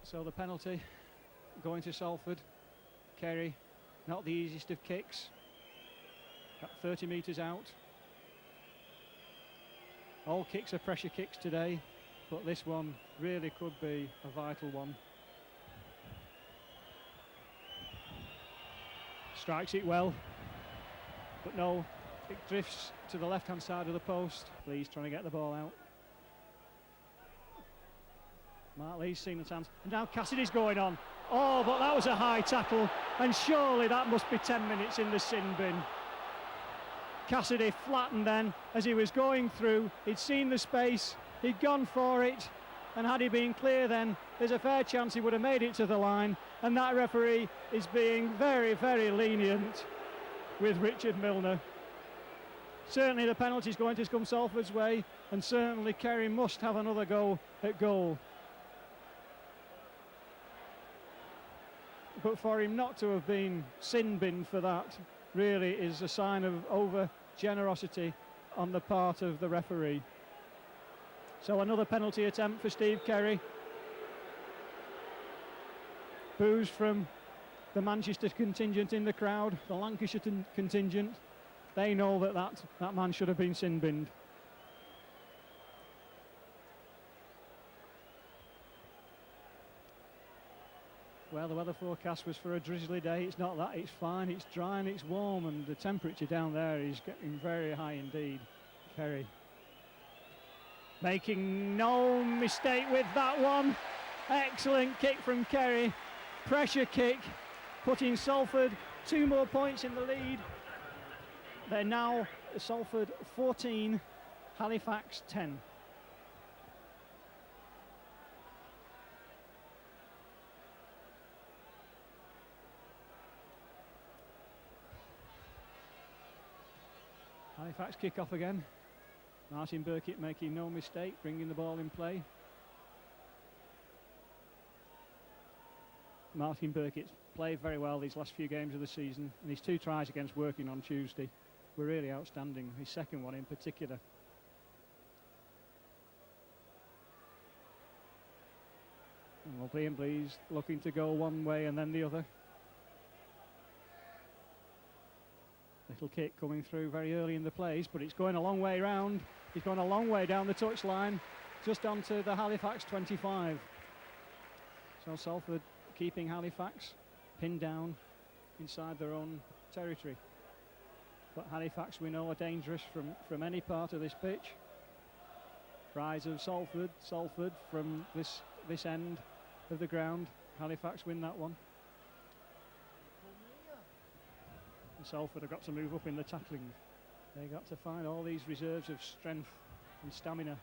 So the penalty going to Salford. Kerry, not the easiest of kicks. Got 30 metres out. All kicks are pressure kicks today, but this one really could be a vital one. Strikes it well, but no, it drifts to the left-hand side of the post. Lee's trying to get the ball out. Mark Lee's seen the chance, and now Cassidy's going on. Oh, but that was a high tackle, and surely that must be 10 minutes in the sin bin. Cassidy flattened then as he was going through. He'd seen the space, he'd gone for it, and had he been clear then, there's a fair chance he would have made it to the line, and that referee is being very, very lenient with Richard Milner. Certainly the penalty's going to come Salford's way, and certainly Kerry must have another go at goal. But for him not to have been sin-binned for that really is a sign of over-generosity on the part of the referee. So another penalty attempt for Steve Kerry. Boos from the Manchester contingent in the crowd, the Lancashire contingent. They know that man should have been sin-binned. Well, the weather forecast was for a drizzly day. It's not that, it's fine, it's dry and it's warm, and the temperature down there is getting very high indeed. Kerry making no mistake with that one. Excellent kick from Kerry. Pressure kick, putting Salford 2 more points in the lead. They're now Salford 14, Halifax 10. Halifax kick off again. Martin Burkitt making no mistake, bringing the ball in play. Martin Burkitt's played very well these last few games of the season, and his 2 tries against Working on Tuesday were really outstanding, his second one in particular. And Blee's looking to go one way and then the other. Little kick coming through very early in the plays, but it's going a long way round. He's going a long way down the touchline, just onto the Halifax 25. So Salford keeping Halifax pinned down inside their own territory. But Halifax, we know, are dangerous from any part of this pitch. Prize of Salford from this end of the ground. Halifax win that one. Salford have got to move up in the tackling. They've got to find all these reserves of strength and stamina.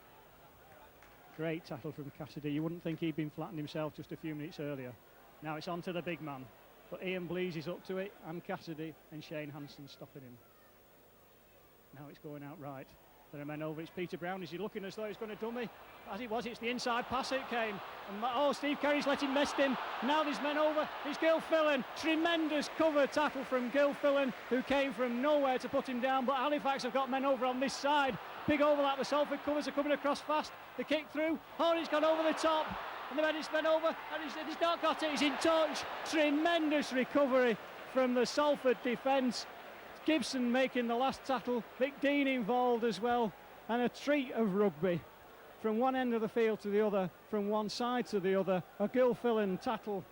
Great tackle from Cassidy. You wouldn't think he'd been flattened himself just a few minutes earlier. Now it's on to the big man. But Ian Blees is up to it, and Cassidy and Shane Hanson stopping him. Now it's going out right. There are men over. It's Peter Brown. Is he looking as though he's going to dummy? As it was, it's the inside pass it came. And Steve Kerry's let him missed him. Now there's men over. It's Gil Fillan. Tremendous cover tackle from Gil Fillan, who came from nowhere to put him down. But Halifax have got men over on this side. Big overlap. The Salford covers are coming across fast. The kick through. Oh, he's gone over the top. And the men is men over. And he's not got it. He's in touch. Tremendous recovery from the Salford defence. Gibson making the last tackle, Vic Dean involved as well, and a treat of rugby from one end of the field to the other, from one side to the other. A Gil Fillan tackle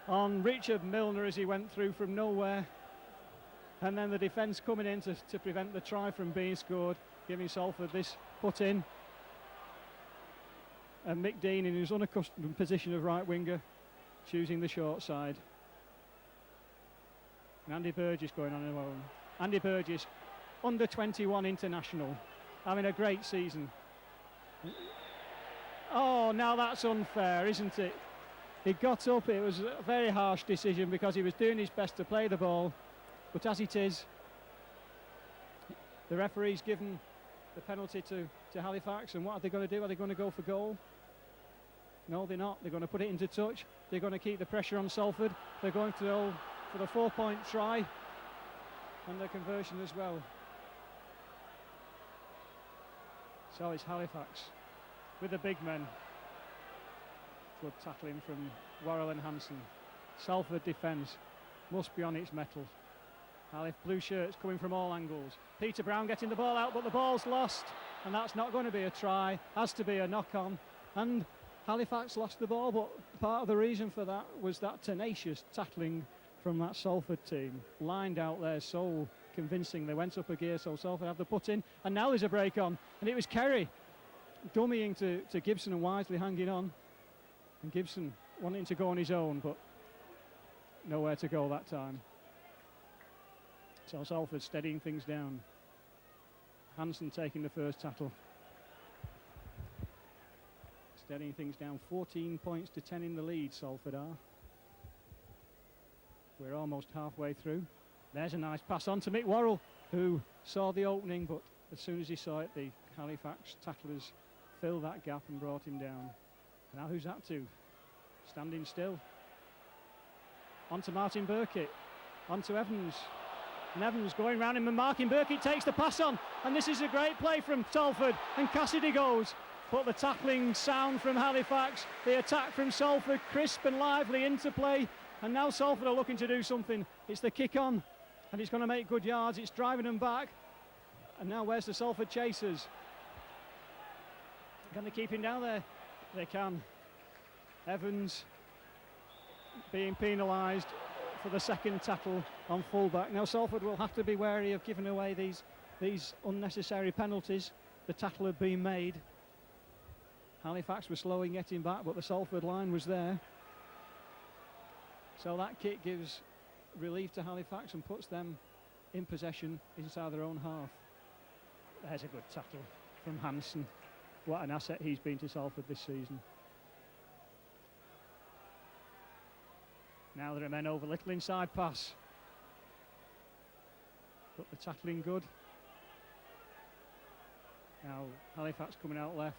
on Richard Milner as he went through from nowhere, and then the defence coming in to prevent the try from being scored, giving Salford this put in. And Mick Dean, in his unaccustomed position of right winger, choosing the short side. And Andy Burgess going on alone. Andy Burgess, under 21 international, having a great season. Oh, now that's unfair, isn't it? He got up, it was a very harsh decision because he was doing his best to play the ball. But as it is, the referee's given the penalty to Halifax, and what are they going to do? Are they going to go for goal? No, they're not. They're going to put it into touch. They're going to keep the pressure on Salford. They're going to go for the 4-point try and the conversion as well. So it's Halifax with the big men. Good tackling from Worrell and Hansen. Salford defence must be on its mettle. Blue shirts coming from all angles. Peter Brown getting the ball out, but the ball's lost, and that's not going to be a try. Has to be a knock-on. And Halifax lost the ball, but part of the reason for that was that tenacious tackling from that Salford team. Lined out there so convincing. They went up a gear, so Salford have the put in, and now there's a break on, and it was Kerry dummying to Gibson and Wisely hanging on, and Gibson wanting to go on his own, but nowhere to go that time. So Salford steadying things down. Hansen taking the first tackle. Steadying things down. 14 points to 10 in the lead, Salford are. We're almost halfway through. There's a nice pass on to Mick Worrell, who saw the opening, but as soon as he saw it, the Halifax tacklers filled that gap and brought him down. Now who's that to? Standing still. On to Martin Burkitt. On to Evans. And Evans going round him and marking Burkitt, takes the pass on, and this is a great play from Salford, and Cassidy goes, but the tackling sound from Halifax, the attack from Salford, crisp and lively into play, and now Salford are looking to do something. It's the kick on, and it's going to make good yards. It's driving them back, and now where's the Salford chasers? Can they keep him down there? They can. Evans being penalised for the second tackle on fullback. Now Salford will have to be wary of giving away these unnecessary penalties. The tackle had been made. Halifax was slow in getting back, but the Salford line was there. So that kick gives relief to Halifax and puts them in possession inside their own half. There's a good tackle from Hansen. What an asset he's been to Salford this season. Now there are men over, little inside pass. But the tackling good. Now Halifax coming out left.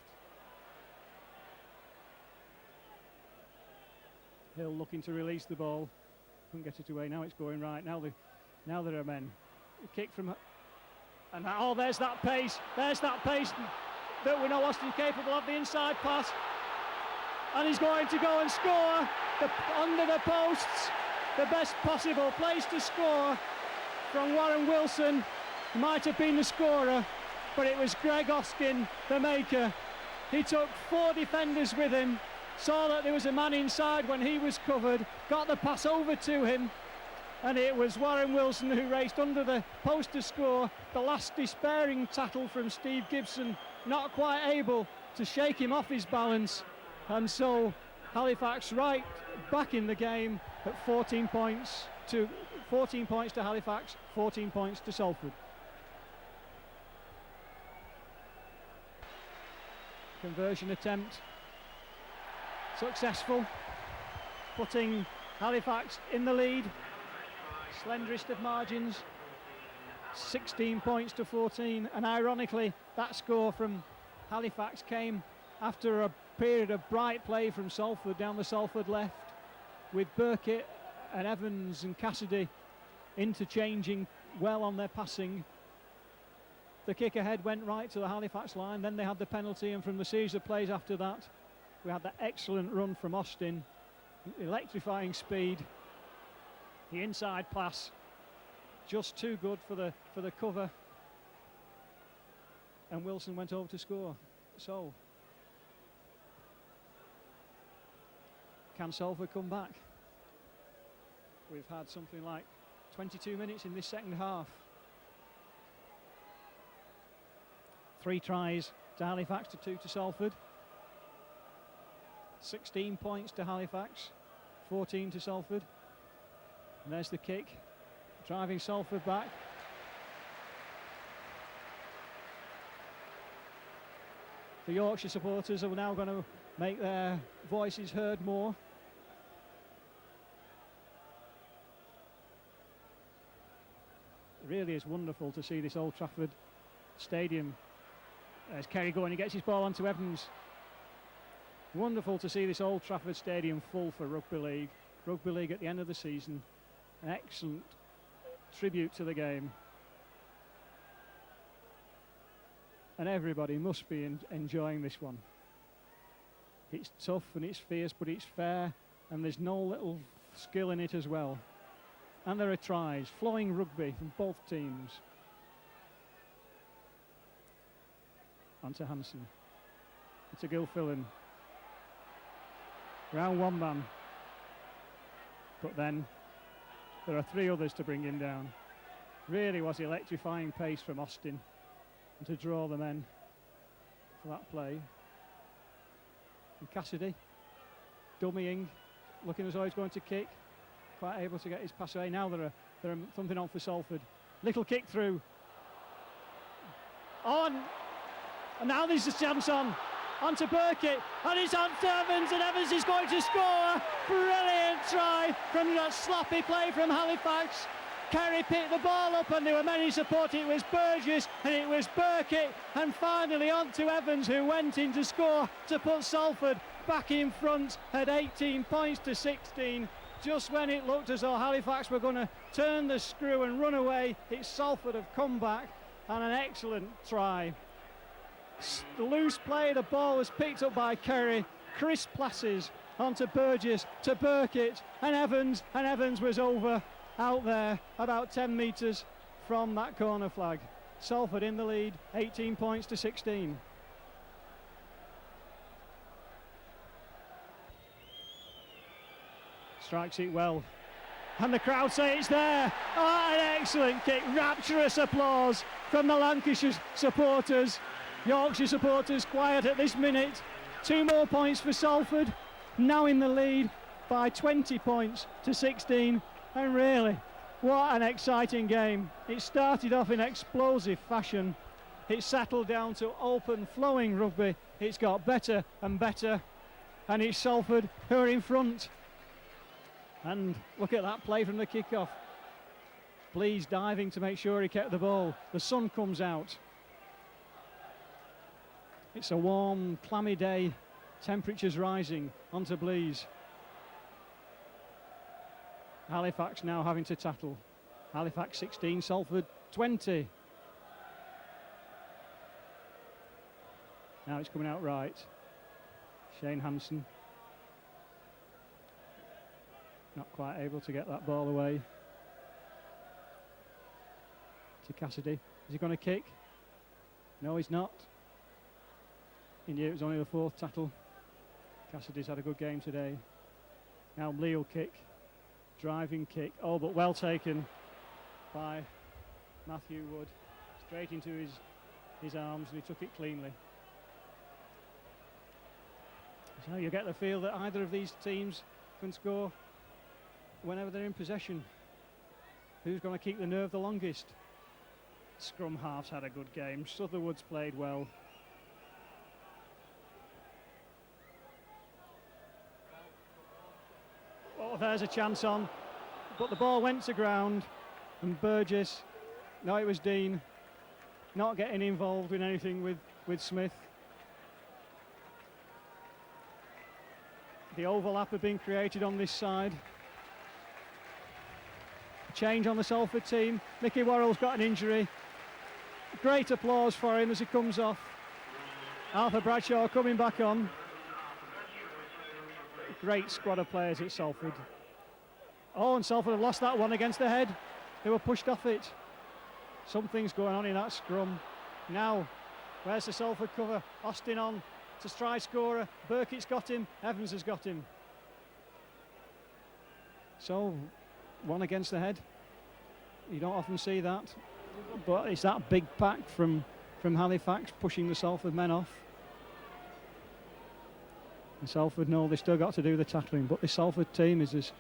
Hill looking to release the ball. Couldn't get it away. Now it's going right. Now there are men. A kick from... And oh, there's that pace. There's that pace that we know Austin's capable of, the inside pass. And he's going to go and score under the posts. The best possible place to score from Warren Wilson. Might have been the scorer, but it was Greg Oskin, the maker. He took 4 defenders with him, saw that there was a man inside when he was covered, got the pass over to him, and it was Warren Wilson who raced under the post to score. The last despairing tackle from Steve Gibson, not quite able to shake him off his balance, and so Halifax right back in the game at 14 points to Halifax, 14 points to Salford. Conversion attempt successful, putting Halifax in the lead. Slenderest of margins, 16 points to 14, and ironically that score from Halifax came after a period of bright play from Salford down the Salford left, with Burkitt and Evans and Cassidy interchanging well on their passing. The kick ahead went right to the Halifax line, then they had the penalty, and from the series of plays after that we had that excellent run from Austin, electrifying speed, the inside pass just too good for the cover, and Wilson went over to score. So can Salford come back? We've had something like 22 minutes in this second half. 3 tries to Halifax to 2 to Salford. 16 points to Halifax, 14 to Salford. And there's the kick, driving Salford back. The Yorkshire supporters are now going to make their voices heard more. It really is wonderful to see this Old Trafford stadium. As Kerry going, he gets his ball onto Evans. Wonderful to see this Old Trafford stadium full for rugby league. Rugby league at the end of the season. An excellent tribute to the game. And everybody must be enjoying this one. It's tough and it's fierce, but it's fair, and there's no little skill in it as well. And there are tries, flowing rugby from both teams. Onto Hansen, into Gilfillan. Round one man. But then there are three others to bring him down. Really was electrifying pace from Austin, and to draw the men for that play. And Cassidy, dummying, looking as though he's going to kick, quite able to get his pass away. Now there are something on for Salford. Little kick through. On, and now there's a chance onto Burkitt, and it's on to Evans, and Evans is going to score. Brilliant try from that sloppy play from Halifax. Kerry picked the ball up, and there were many supporting. It was Burgess and it was Burkitt, and finally on to Evans, who went in to score to put Salford back in front at 18 points to 16. Just when it looked as though Halifax were going to turn the screw and run away, it's Salford have come back, and an excellent try. The loose play, the ball was picked up by Kerry, crisp passes onto Burgess, to Burkitt, and Evans was over out there about 10 metres from that corner flag. Salford in the lead, 18 points to 16. Strikes it well, and the crowd say it's there. Oh, an excellent kick, rapturous applause from the Lancashire supporters. Yorkshire supporters quiet at this minute. 2 more points for Salford, now in the lead by 20 points to 16. And really, what an exciting game. It started off in explosive fashion. It settled down to open, flowing rugby. It's got better and better, and it's Salford who are in front. And look at that play from the kickoff. Blease diving to make sure he kept the ball. The sun comes out. It's a warm, clammy day. Temperatures rising onto Blease. Halifax now having to tackle. Halifax 16, Salford 20. Now it's coming out right. Shane Hansen. Not quite able to get that ball away. To Cassidy. Is he going to kick? No, he's not. He knew it was only the 4th tackle. Cassidy's had a good game today. Now Lee will kick. Driving kick. Oh, but well taken by Matthew Wood. Straight into his arms, and he took it cleanly. So you get the feel that either of these teams can score whenever they're in possession. Who's going to keep the nerve the longest? Scrum halves had a good game. Sutherwood's played well. Oh, there's a chance on, but the ball went to ground, and Burgess, no, it was Dean, not getting involved in anything with Smith. The overlap had been created on this side. Change on the Salford team. Mickey Worrell's got an injury. Great applause for him as he comes off. Arthur Bradshaw coming back on. Great squad of players at Salford. Oh, and Salford have lost that one against the head. They were pushed off it. Something's going on in that scrum. Now, where's the Salford cover? Austin on to stride scorer. Burkitt's got him. Evans has got him. So, one against the head. You don't often see that. But it's that big pack from Halifax pushing the Salford men off. And Salford know they've still got to do the tackling, but the Salford team is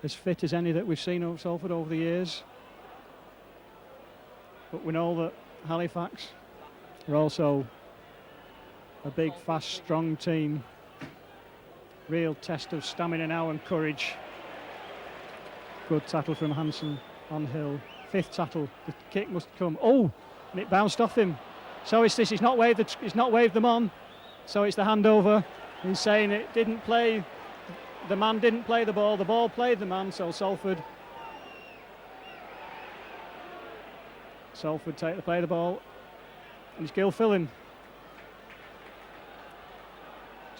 as fit as any that we've seen of Salford over the years. But we know that Halifax are also a big, fast, strong team. Real test of stamina now and courage. Good tackle from Hansen on Hill. 5th tackle. The kick must come. Oh, and it bounced off him. So it's this. He's not waved them on. So it's the handover. He's saying it didn't play. The man didn't play the ball. The ball played the man. So Salford take the play of the ball. And it's Gilfillan.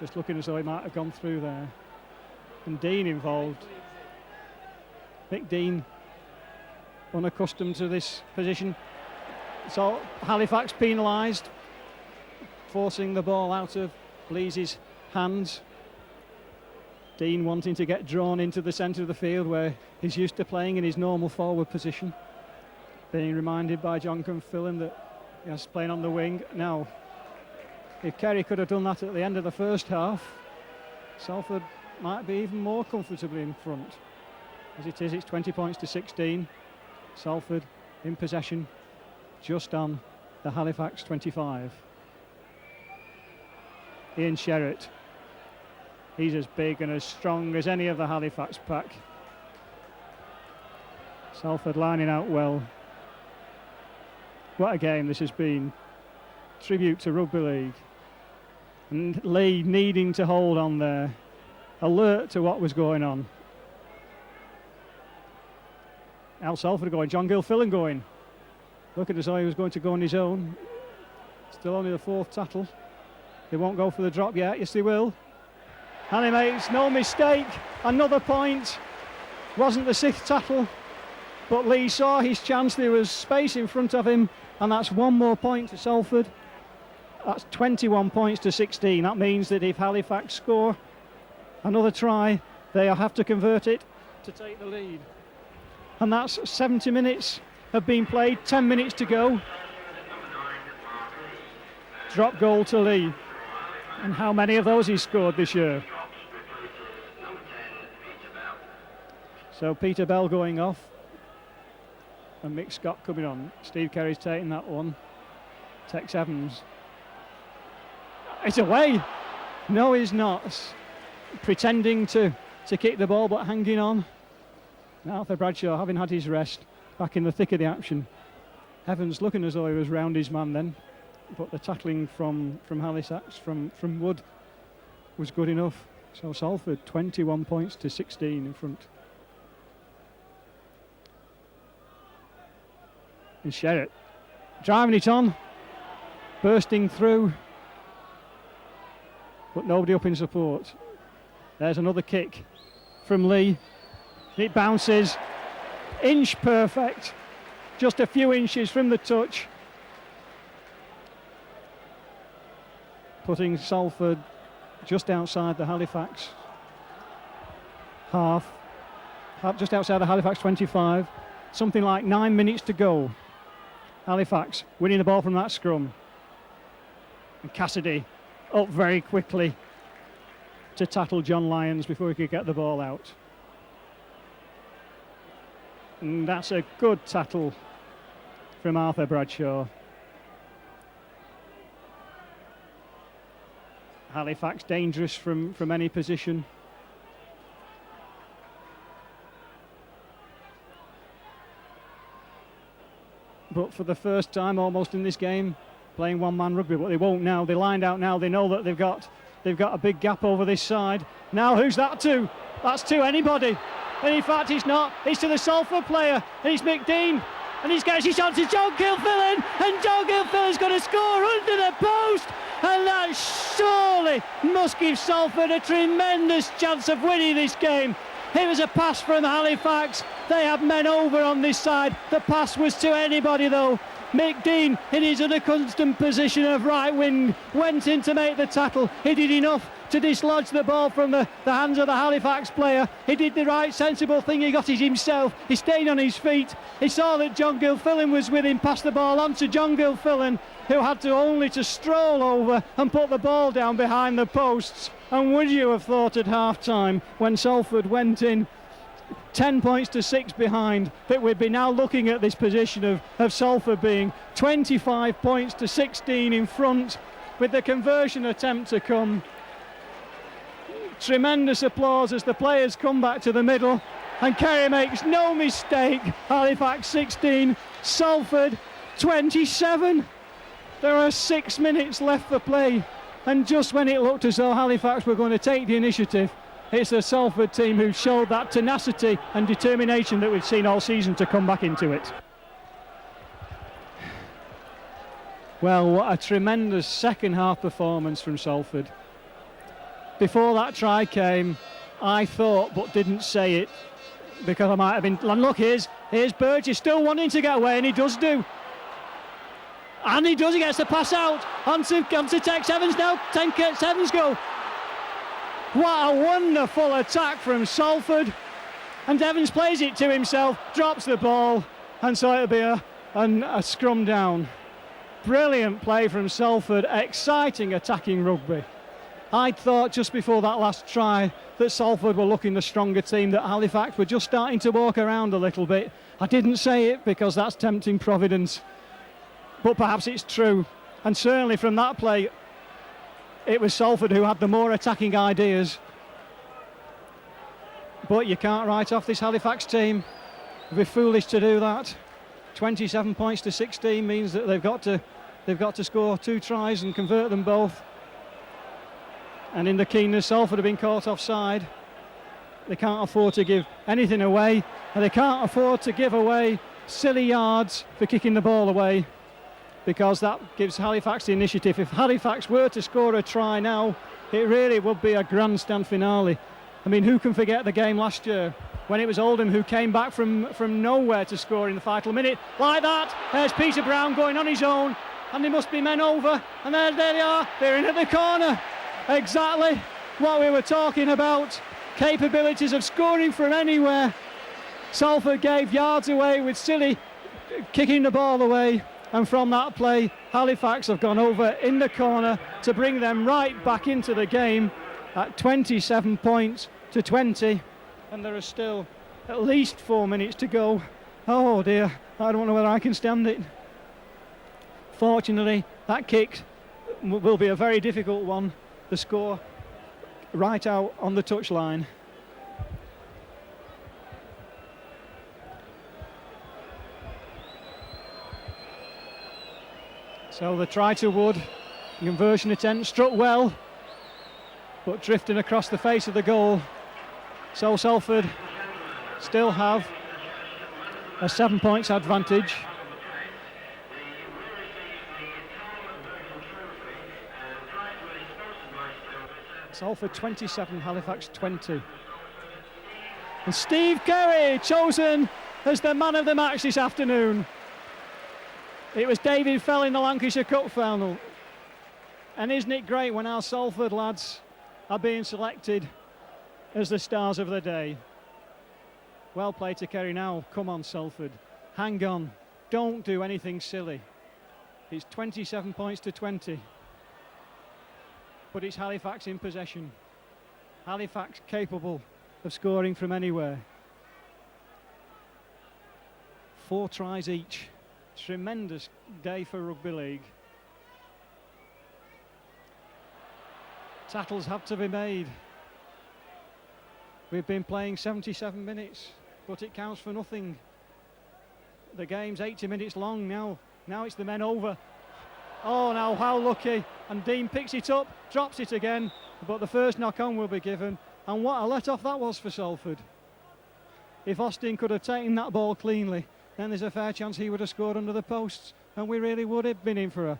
just looking as though he might have gone through there. And Dean involved. Mick Dean, unaccustomed to this position. So Halifax penalised, forcing the ball out of Lees' hands. Dean wanting to get drawn into the centre of the field where he's used to playing in his normal forward position. Being reminded by John Confillan that he's playing on the wing. Now, if Kerry could have done that at the end of the first half, Salford might be even more comfortably in front. As it is, it's 20 points to 16. Salford in possession, just on the Halifax 25. Ian Sherratt, he's as big and as strong as any of the Halifax pack. Salford lining out well. What a game this has been. Tribute to rugby league. And Lee needing to hold on there, alert to what was going on. Al Salford going, John Gilfillan going. Looking as though he was going to go on his own. Still only the fourth tackle. They won't go for the drop yet. Yes, they will. And he makes no mistake. Another point. Wasn't the sixth tackle, but Lee saw his chance. There was space in front of him, and that's one more point to Salford. That's 21 points to 16. That means that if Halifax score another try, they'll have to convert it to take the lead. And that's 70 minutes have been played, 10 minutes to go. Drop goal to Lee. And how many of those he scored this year? So Peter Bell going off. And Mick Scott coming on. Steve Kerry's taking that one. Tex Evans. It's away. No, he's not. Pretending to kick the ball, but hanging on. Now Arthur Bradshaw, having had his rest, back in the thick of the action. Evans looking as though he was round his man then, but the tackling from Halifax, from Wood, was good enough. So Salford 21 points to 16 in front. And Sherratt driving it on, bursting through, but nobody up in support. There's another kick from Lee. It bounces, inch perfect, just a few inches from the touch, putting Salford just outside the Halifax half, just outside the Halifax 25. Something like 9 minutes to go. Halifax winning the ball from that scrum. And Cassidy up very quickly to tackle John Lyons before he could get the ball out. And that's a good tackle from Arthur Bradshaw. Halifax dangerous from any position. But for the first time almost in this game, playing one-man rugby, but they won't now. They lined out now. They know that they've got a big gap over this side. Now who's that to? That's to anybody. And in fact it's not. It's to the Salford player. And it's Mick Dean. And he's got his chance. It's John Gilfillan. And John Gilfillan's going to score under the post. And that surely must give Salford a tremendous chance of winning this game. It was a pass from Halifax. They have men over on this side. The pass was to anybody though. Mick Dean, in his unaccustomed position of right wing, went in to make the tackle. He did enough to dislodge the ball from the hands of the Halifax player. He did the right sensible thing. He got it himself. He stayed on his feet. He saw that John Gilfillan was with him, passed the ball on to John Gilfillan, who had to only to stroll over and put the ball down behind the posts. And would you have thought at half-time, when Salford went in 10 points to 6 behind, that we'd be now looking at this position of Salford being 25 points to 16 in front, with the conversion attempt to come. Tremendous applause as the players come back to the middle, and Kerry makes no mistake. Halifax 16, Salford 27. There are 6 minutes left for play, and just when it looked as though Halifax were going to take the initiative, it's the Salford team who showed that tenacity and determination that we've seen all season to come back into it. Well, what a tremendous second half performance from Salford. before that try came, I thought, but didn't say it, because I might have been. And look, here's Burgess still wanting to get away, and he does do. And he does, he gets the pass out onto Tex Evans now. Tex Evans go. What a wonderful attack from Salford. And Evans plays it to himself, drops the ball, and so it'll be a scrum down. Brilliant play from Salford, exciting attacking rugby. I thought just before that last try that Salford were looking the stronger team, that Halifax were just starting to walk around a little bit. I didn't say it because that's tempting Providence, but perhaps it's true. And certainly from that play, it was Salford who had the more attacking ideas. But you can't write off this Halifax team. It'd be foolish to do that. 27 points to 16 means that they've got to score 2 tries and convert them both. And in the keenness, Salford have been caught offside. They can't afford to give anything away, and they can't afford to give away silly yards for kicking the ball away, because that gives Halifax the initiative. If Halifax were to score a try now, it really would be a grandstand finale. I mean, who can forget the game last year when it was Oldham who came back from nowhere to score in the final minute like that? There's Peter Brown going on his own, and there must be men over, and there they are, they're in at the corner. Exactly what we were talking about, capabilities of scoring from anywhere. Salford gave yards away with silly kicking the ball away, and from that play Halifax have gone over in the corner to bring them right back into the game at 27 points to 20, and there are still at least 4 minutes to go. Oh dear, I don't know whether I can stand it. Fortunately, that kick will be a very difficult one. The score right out on the touchline. So the try to Wood, conversion attempt, struck well, but drifting across the face of the goal. So Salford still have a 7 points advantage. Salford 27, Halifax 20. And Steve Carey chosen as the man of the match this afternoon. It was David Fell in the Lancashire Cup final. And isn't it great when our Salford lads are being selected as the stars of the day? Well played to Carey now. Come on, Salford. Hang on. Don't do anything silly. It's 27 points to 20. But it's Halifax in possession. Halifax capable of scoring from anywhere. 4 tries each. Tremendous day for rugby league. Tackles have to be made. We've been playing 77 minutes, but it counts for nothing. The game's 80 minutes long now. Now it's the men over. Oh, now how lucky. And Dean picks it up, drops it again, but the first knock on will be given. And what a let-off that was for Salford. If Austin could have taken that ball cleanly, then there's a fair chance he would have scored under the posts, and we really would have been in for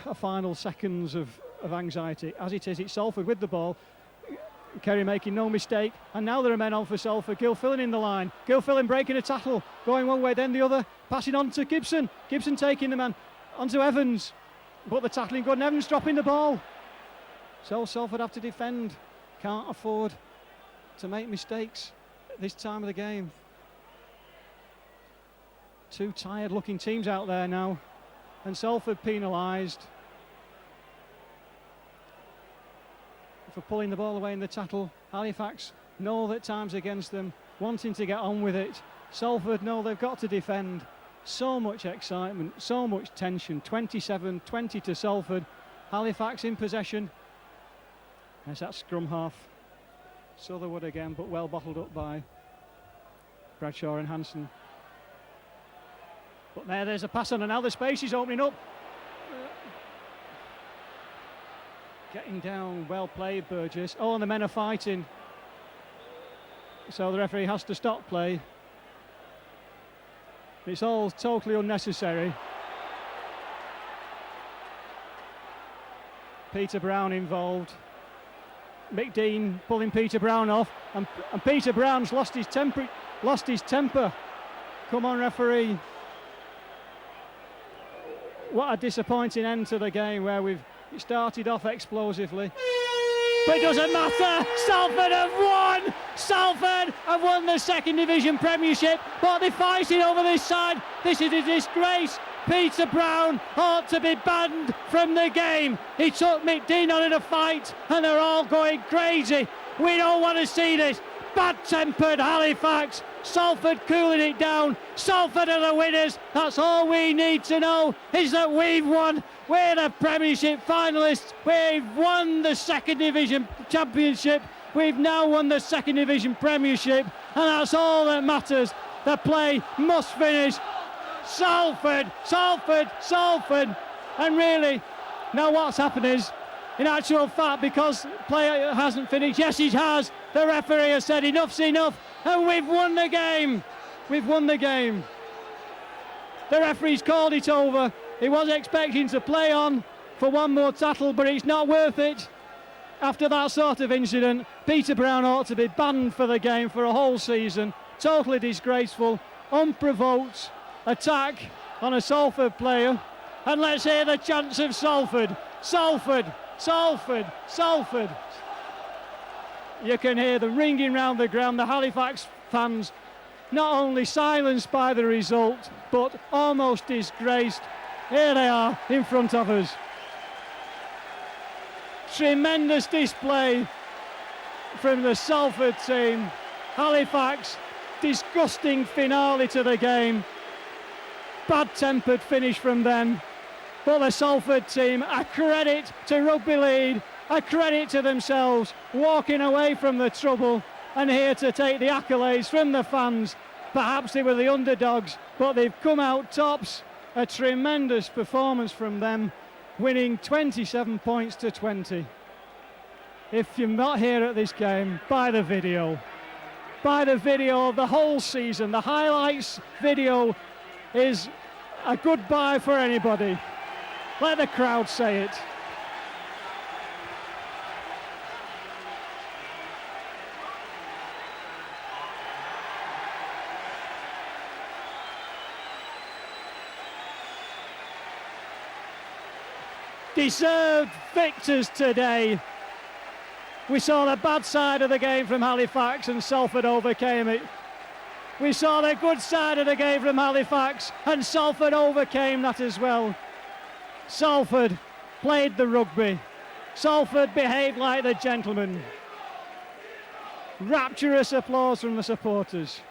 a final seconds of anxiety. As it is, it's Salford with the ball. Kerry making no mistake, and now there are men on for Salford. Gilfillan in the line. Gilfillan breaking a tackle, going one way then the other, passing on to Gibson. Gibson taking the man onto Evans, but the tackling good, and Evans dropping the ball. So Salford have to defend. Can't afford to make mistakes at this time of the game. 2 tired looking teams out there now, and Salford penalised for pulling the ball away in the tackle. Halifax know that time's against them, wanting to get on with it. Salford know they've got to defend. So much excitement, so much tension. 27-20 to Salford. Halifax in possession. There's that scrum half. Sutherwood again, but well bottled up by Bradshaw and Hanson. But there's a pass on, and now the space is opening up. Getting down, well played, Burgess. Oh, and the men are fighting. So the referee has to stop play. It's all totally unnecessary. Peter Brown involved. McDean pulling Peter Brown off, and Peter Brown's lost his temper. Come on, referee. What a disappointing end to the game, where it started off explosively. But it doesn't matter. Salford have won. Salford have won the second division Premiership, but they're fighting over this side. This is a disgrace. Peter Brown ought to be banned from the game. He took McDean on in a fight, and they're all going crazy. We don't want to see this. Bad-tempered Halifax. Salford cooling it down. Salford are the winners. That's all we need to know, is that we've won. We're the Premiership finalists. We've won the second division championship. We've now won the second division Premiership, and that's all that matters. The play must finish. Salford, Salford, Salford. And really, now what's happened is, in actual fact, because play hasn't finished, yes it has, the referee has said enough's enough, and we've won the game. We've won the game. The referee's called it over. He was expecting to play on for one more tattle, but it's not worth it. After that sort of incident, Peter Brown ought to be banned for the game for a whole season. Totally disgraceful, unprovoked attack on a Salford player. And let's hear the chants of Salford. Salford, Salford, Salford. You can hear them ringing round the ground. The Halifax fans not only silenced by the result, but almost disgraced. Here they are in front of us. Tremendous display from the Salford team. Halifax, disgusting finale to the game. Bad-tempered finish from them. But the Salford team, a credit to rugby league, a credit to themselves, walking away from the trouble and here to take the accolades from the fans. Perhaps they were the underdogs, but they've come out tops. A tremendous performance from them, winning 27 points to 20. If you're not here at this game, buy the video. Buy the video of the whole season. The highlights video is a good buy for anybody. Let the crowd say it. Deserved victors today. We saw the bad side of the game from Halifax, and Salford overcame it. We saw the good side of the game from Halifax, and Salford overcame that as well. Salford played the rugby. Salford behaved like the gentlemen. Rapturous applause from the supporters.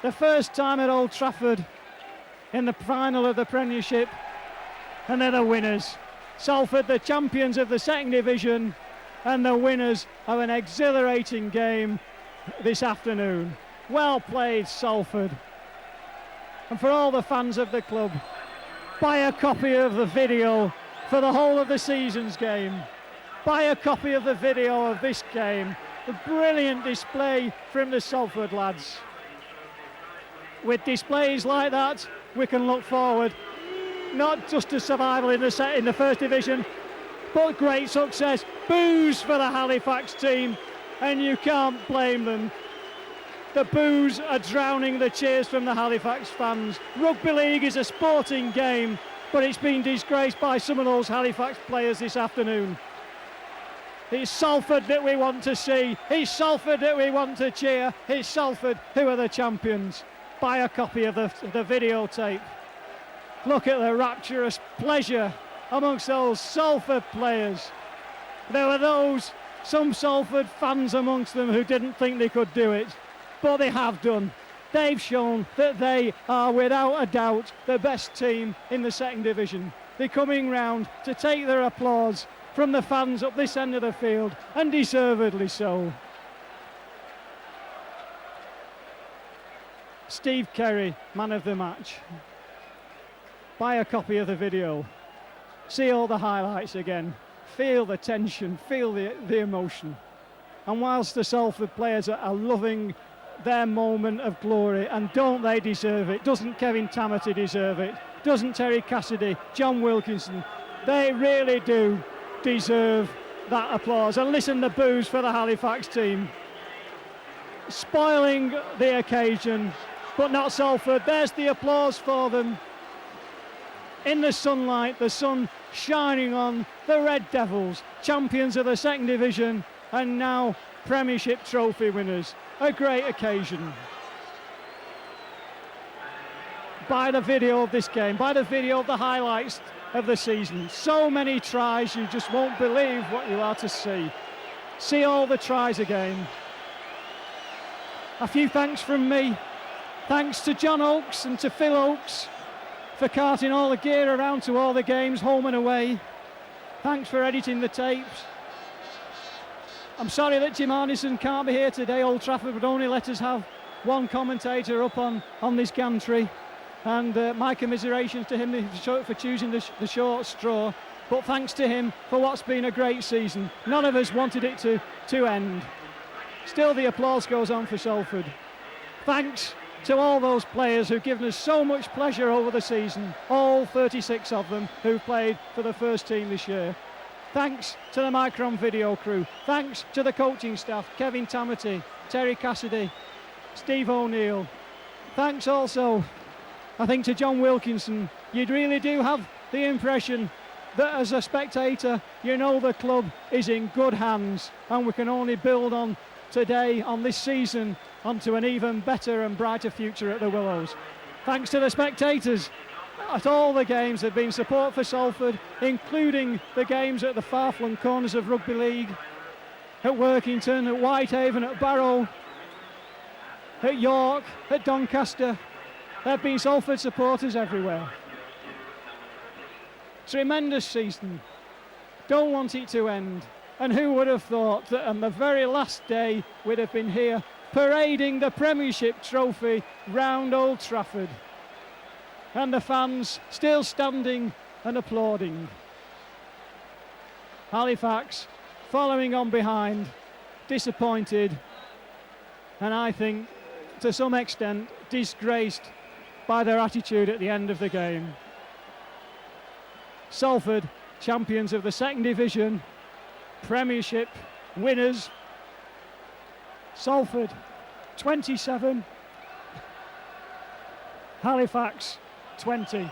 The first time at Old Trafford in the final of the Premiership, and they're the winners. Salford, the champions of the second division, and the winners of an exhilarating game this afternoon. Well played, Salford. And for all the fans of the club, buy a copy of the video for the whole of the season's game. Buy a copy of the video of this game. A brilliant display from the Salford lads. With displays like that, we can look forward not just to survival in the first division, but great success. Boos for the Halifax team, and you can't blame them. The boos are drowning the cheers from the Halifax fans. Rugby league is a sporting game, but it's been disgraced by some of those Halifax players this afternoon. It's Salford that we want to see. It's Salford that we want to cheer. It's Salford who are the champions. Buy a copy of the videotape. Look at the rapturous pleasure amongst those Salford players. There were some Salford fans amongst them who didn't think they could do it, but they have done. They've shown that they are without a doubt the best team in the second division. They're coming round to take their applause from the fans up this end of the field, and deservedly so. Steve Kerry, man of the match. Buy a copy of the video. See all the highlights again. Feel the tension, feel the emotion. And whilst the Salford players are loving their moment of glory, and don't they deserve it? Doesn't Kevin Tamati deserve it? Doesn't Terry Cassidy, John Wilkinson? They really do deserve that applause and listen to the boos for the Halifax team. Spoiling the occasion, but not Salford. There's the applause for them. In the sunlight, the sun shining on the Red Devils, champions of the second division and now Premiership trophy winners. A great occasion. By the video of this game, by the video of the highlights of the season. So many tries, you just won't believe what you are to see. See all the tries again. A few thanks from me. Thanks to John Oakes and to Phil Oakes for carting all the gear around to all the games, home and away. Thanks for editing the tapes. I'm sorry that Jim Arneson can't be here today. Old Trafford would only let us have one commentator up on this gantry. And my commiserations to him for choosing the short straw. But thanks to him for what's been a great season. None of us wanted it to end. Still, the applause goes on for Salford. Thanks to all those players who've given us so much pleasure over the season, all 36 of them who've played for the first team this year. Thanks to the Micron video crew. Thanks to the coaching staff, Kevin Tamati, Terry Cassidy, Steve O'Neill. Thanks also, I think, to John Wilkinson. You really do have the impression that as a spectator, you know the club is in good hands and we can only build on today, on this season, onto an even better and brighter future at the Willows. Thanks to the spectators at all the games. There have been support for Salford, including the games at the far-flung corners of Rugby League, at Workington, at Whitehaven, at Barrow, at York, at Doncaster. There have been Salford supporters everywhere. Tremendous season. Don't want it to end. And who would have thought that on the very last day we'd have been here parading the Premiership trophy round Old Trafford. And the fans still standing and applauding. Halifax following on behind, disappointed, and I think to some extent disgraced by their attitude at the end of the game. Salford, champions of the second division, Premiership winners. Salford 27, Halifax 20.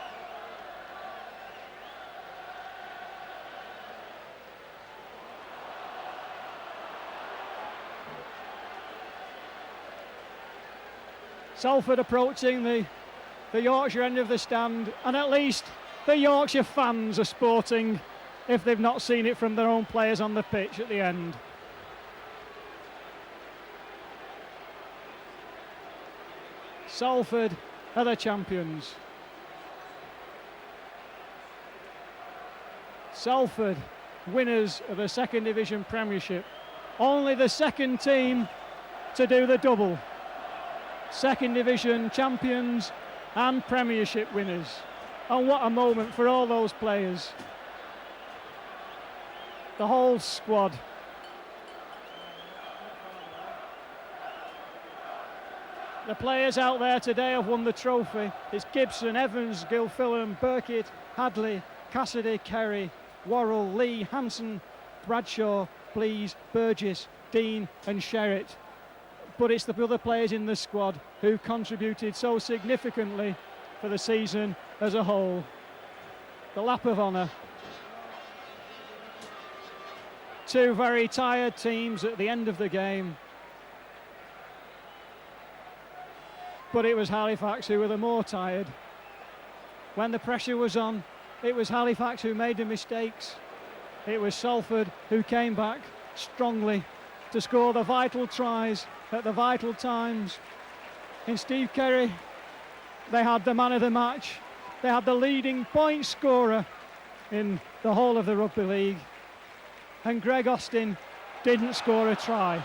Salford approaching the Yorkshire end of the stand, and at least the Yorkshire fans are sporting, if they've not seen it from their own players on the pitch at the end. Salford are the champions. Salford, winners of the second division Premiership. Only the second team to do the double. Second division champions and Premiership winners. And what a moment for all those players. The whole squad. The players out there today have won the trophy. It's Gibson, Evans, Gilfillan, Burkitt, Hadley, Cassidy, Kerry, Worrell, Lee, Hanson, Bradshaw, Blease, Burgess, Dean and Sherritt. But it's the other players in the squad who contributed so significantly for the season as a whole. The lap of honour. Two very tired teams at the end of the game. But it was Halifax who were the more tired. When the pressure was on, it was Halifax who made the mistakes. It was Salford who came back strongly to score the vital tries at the vital times. In Steve Kerry, they had the man of the match. They had the leading point scorer in the whole of the Rugby League. And Greg Austin didn't score a try.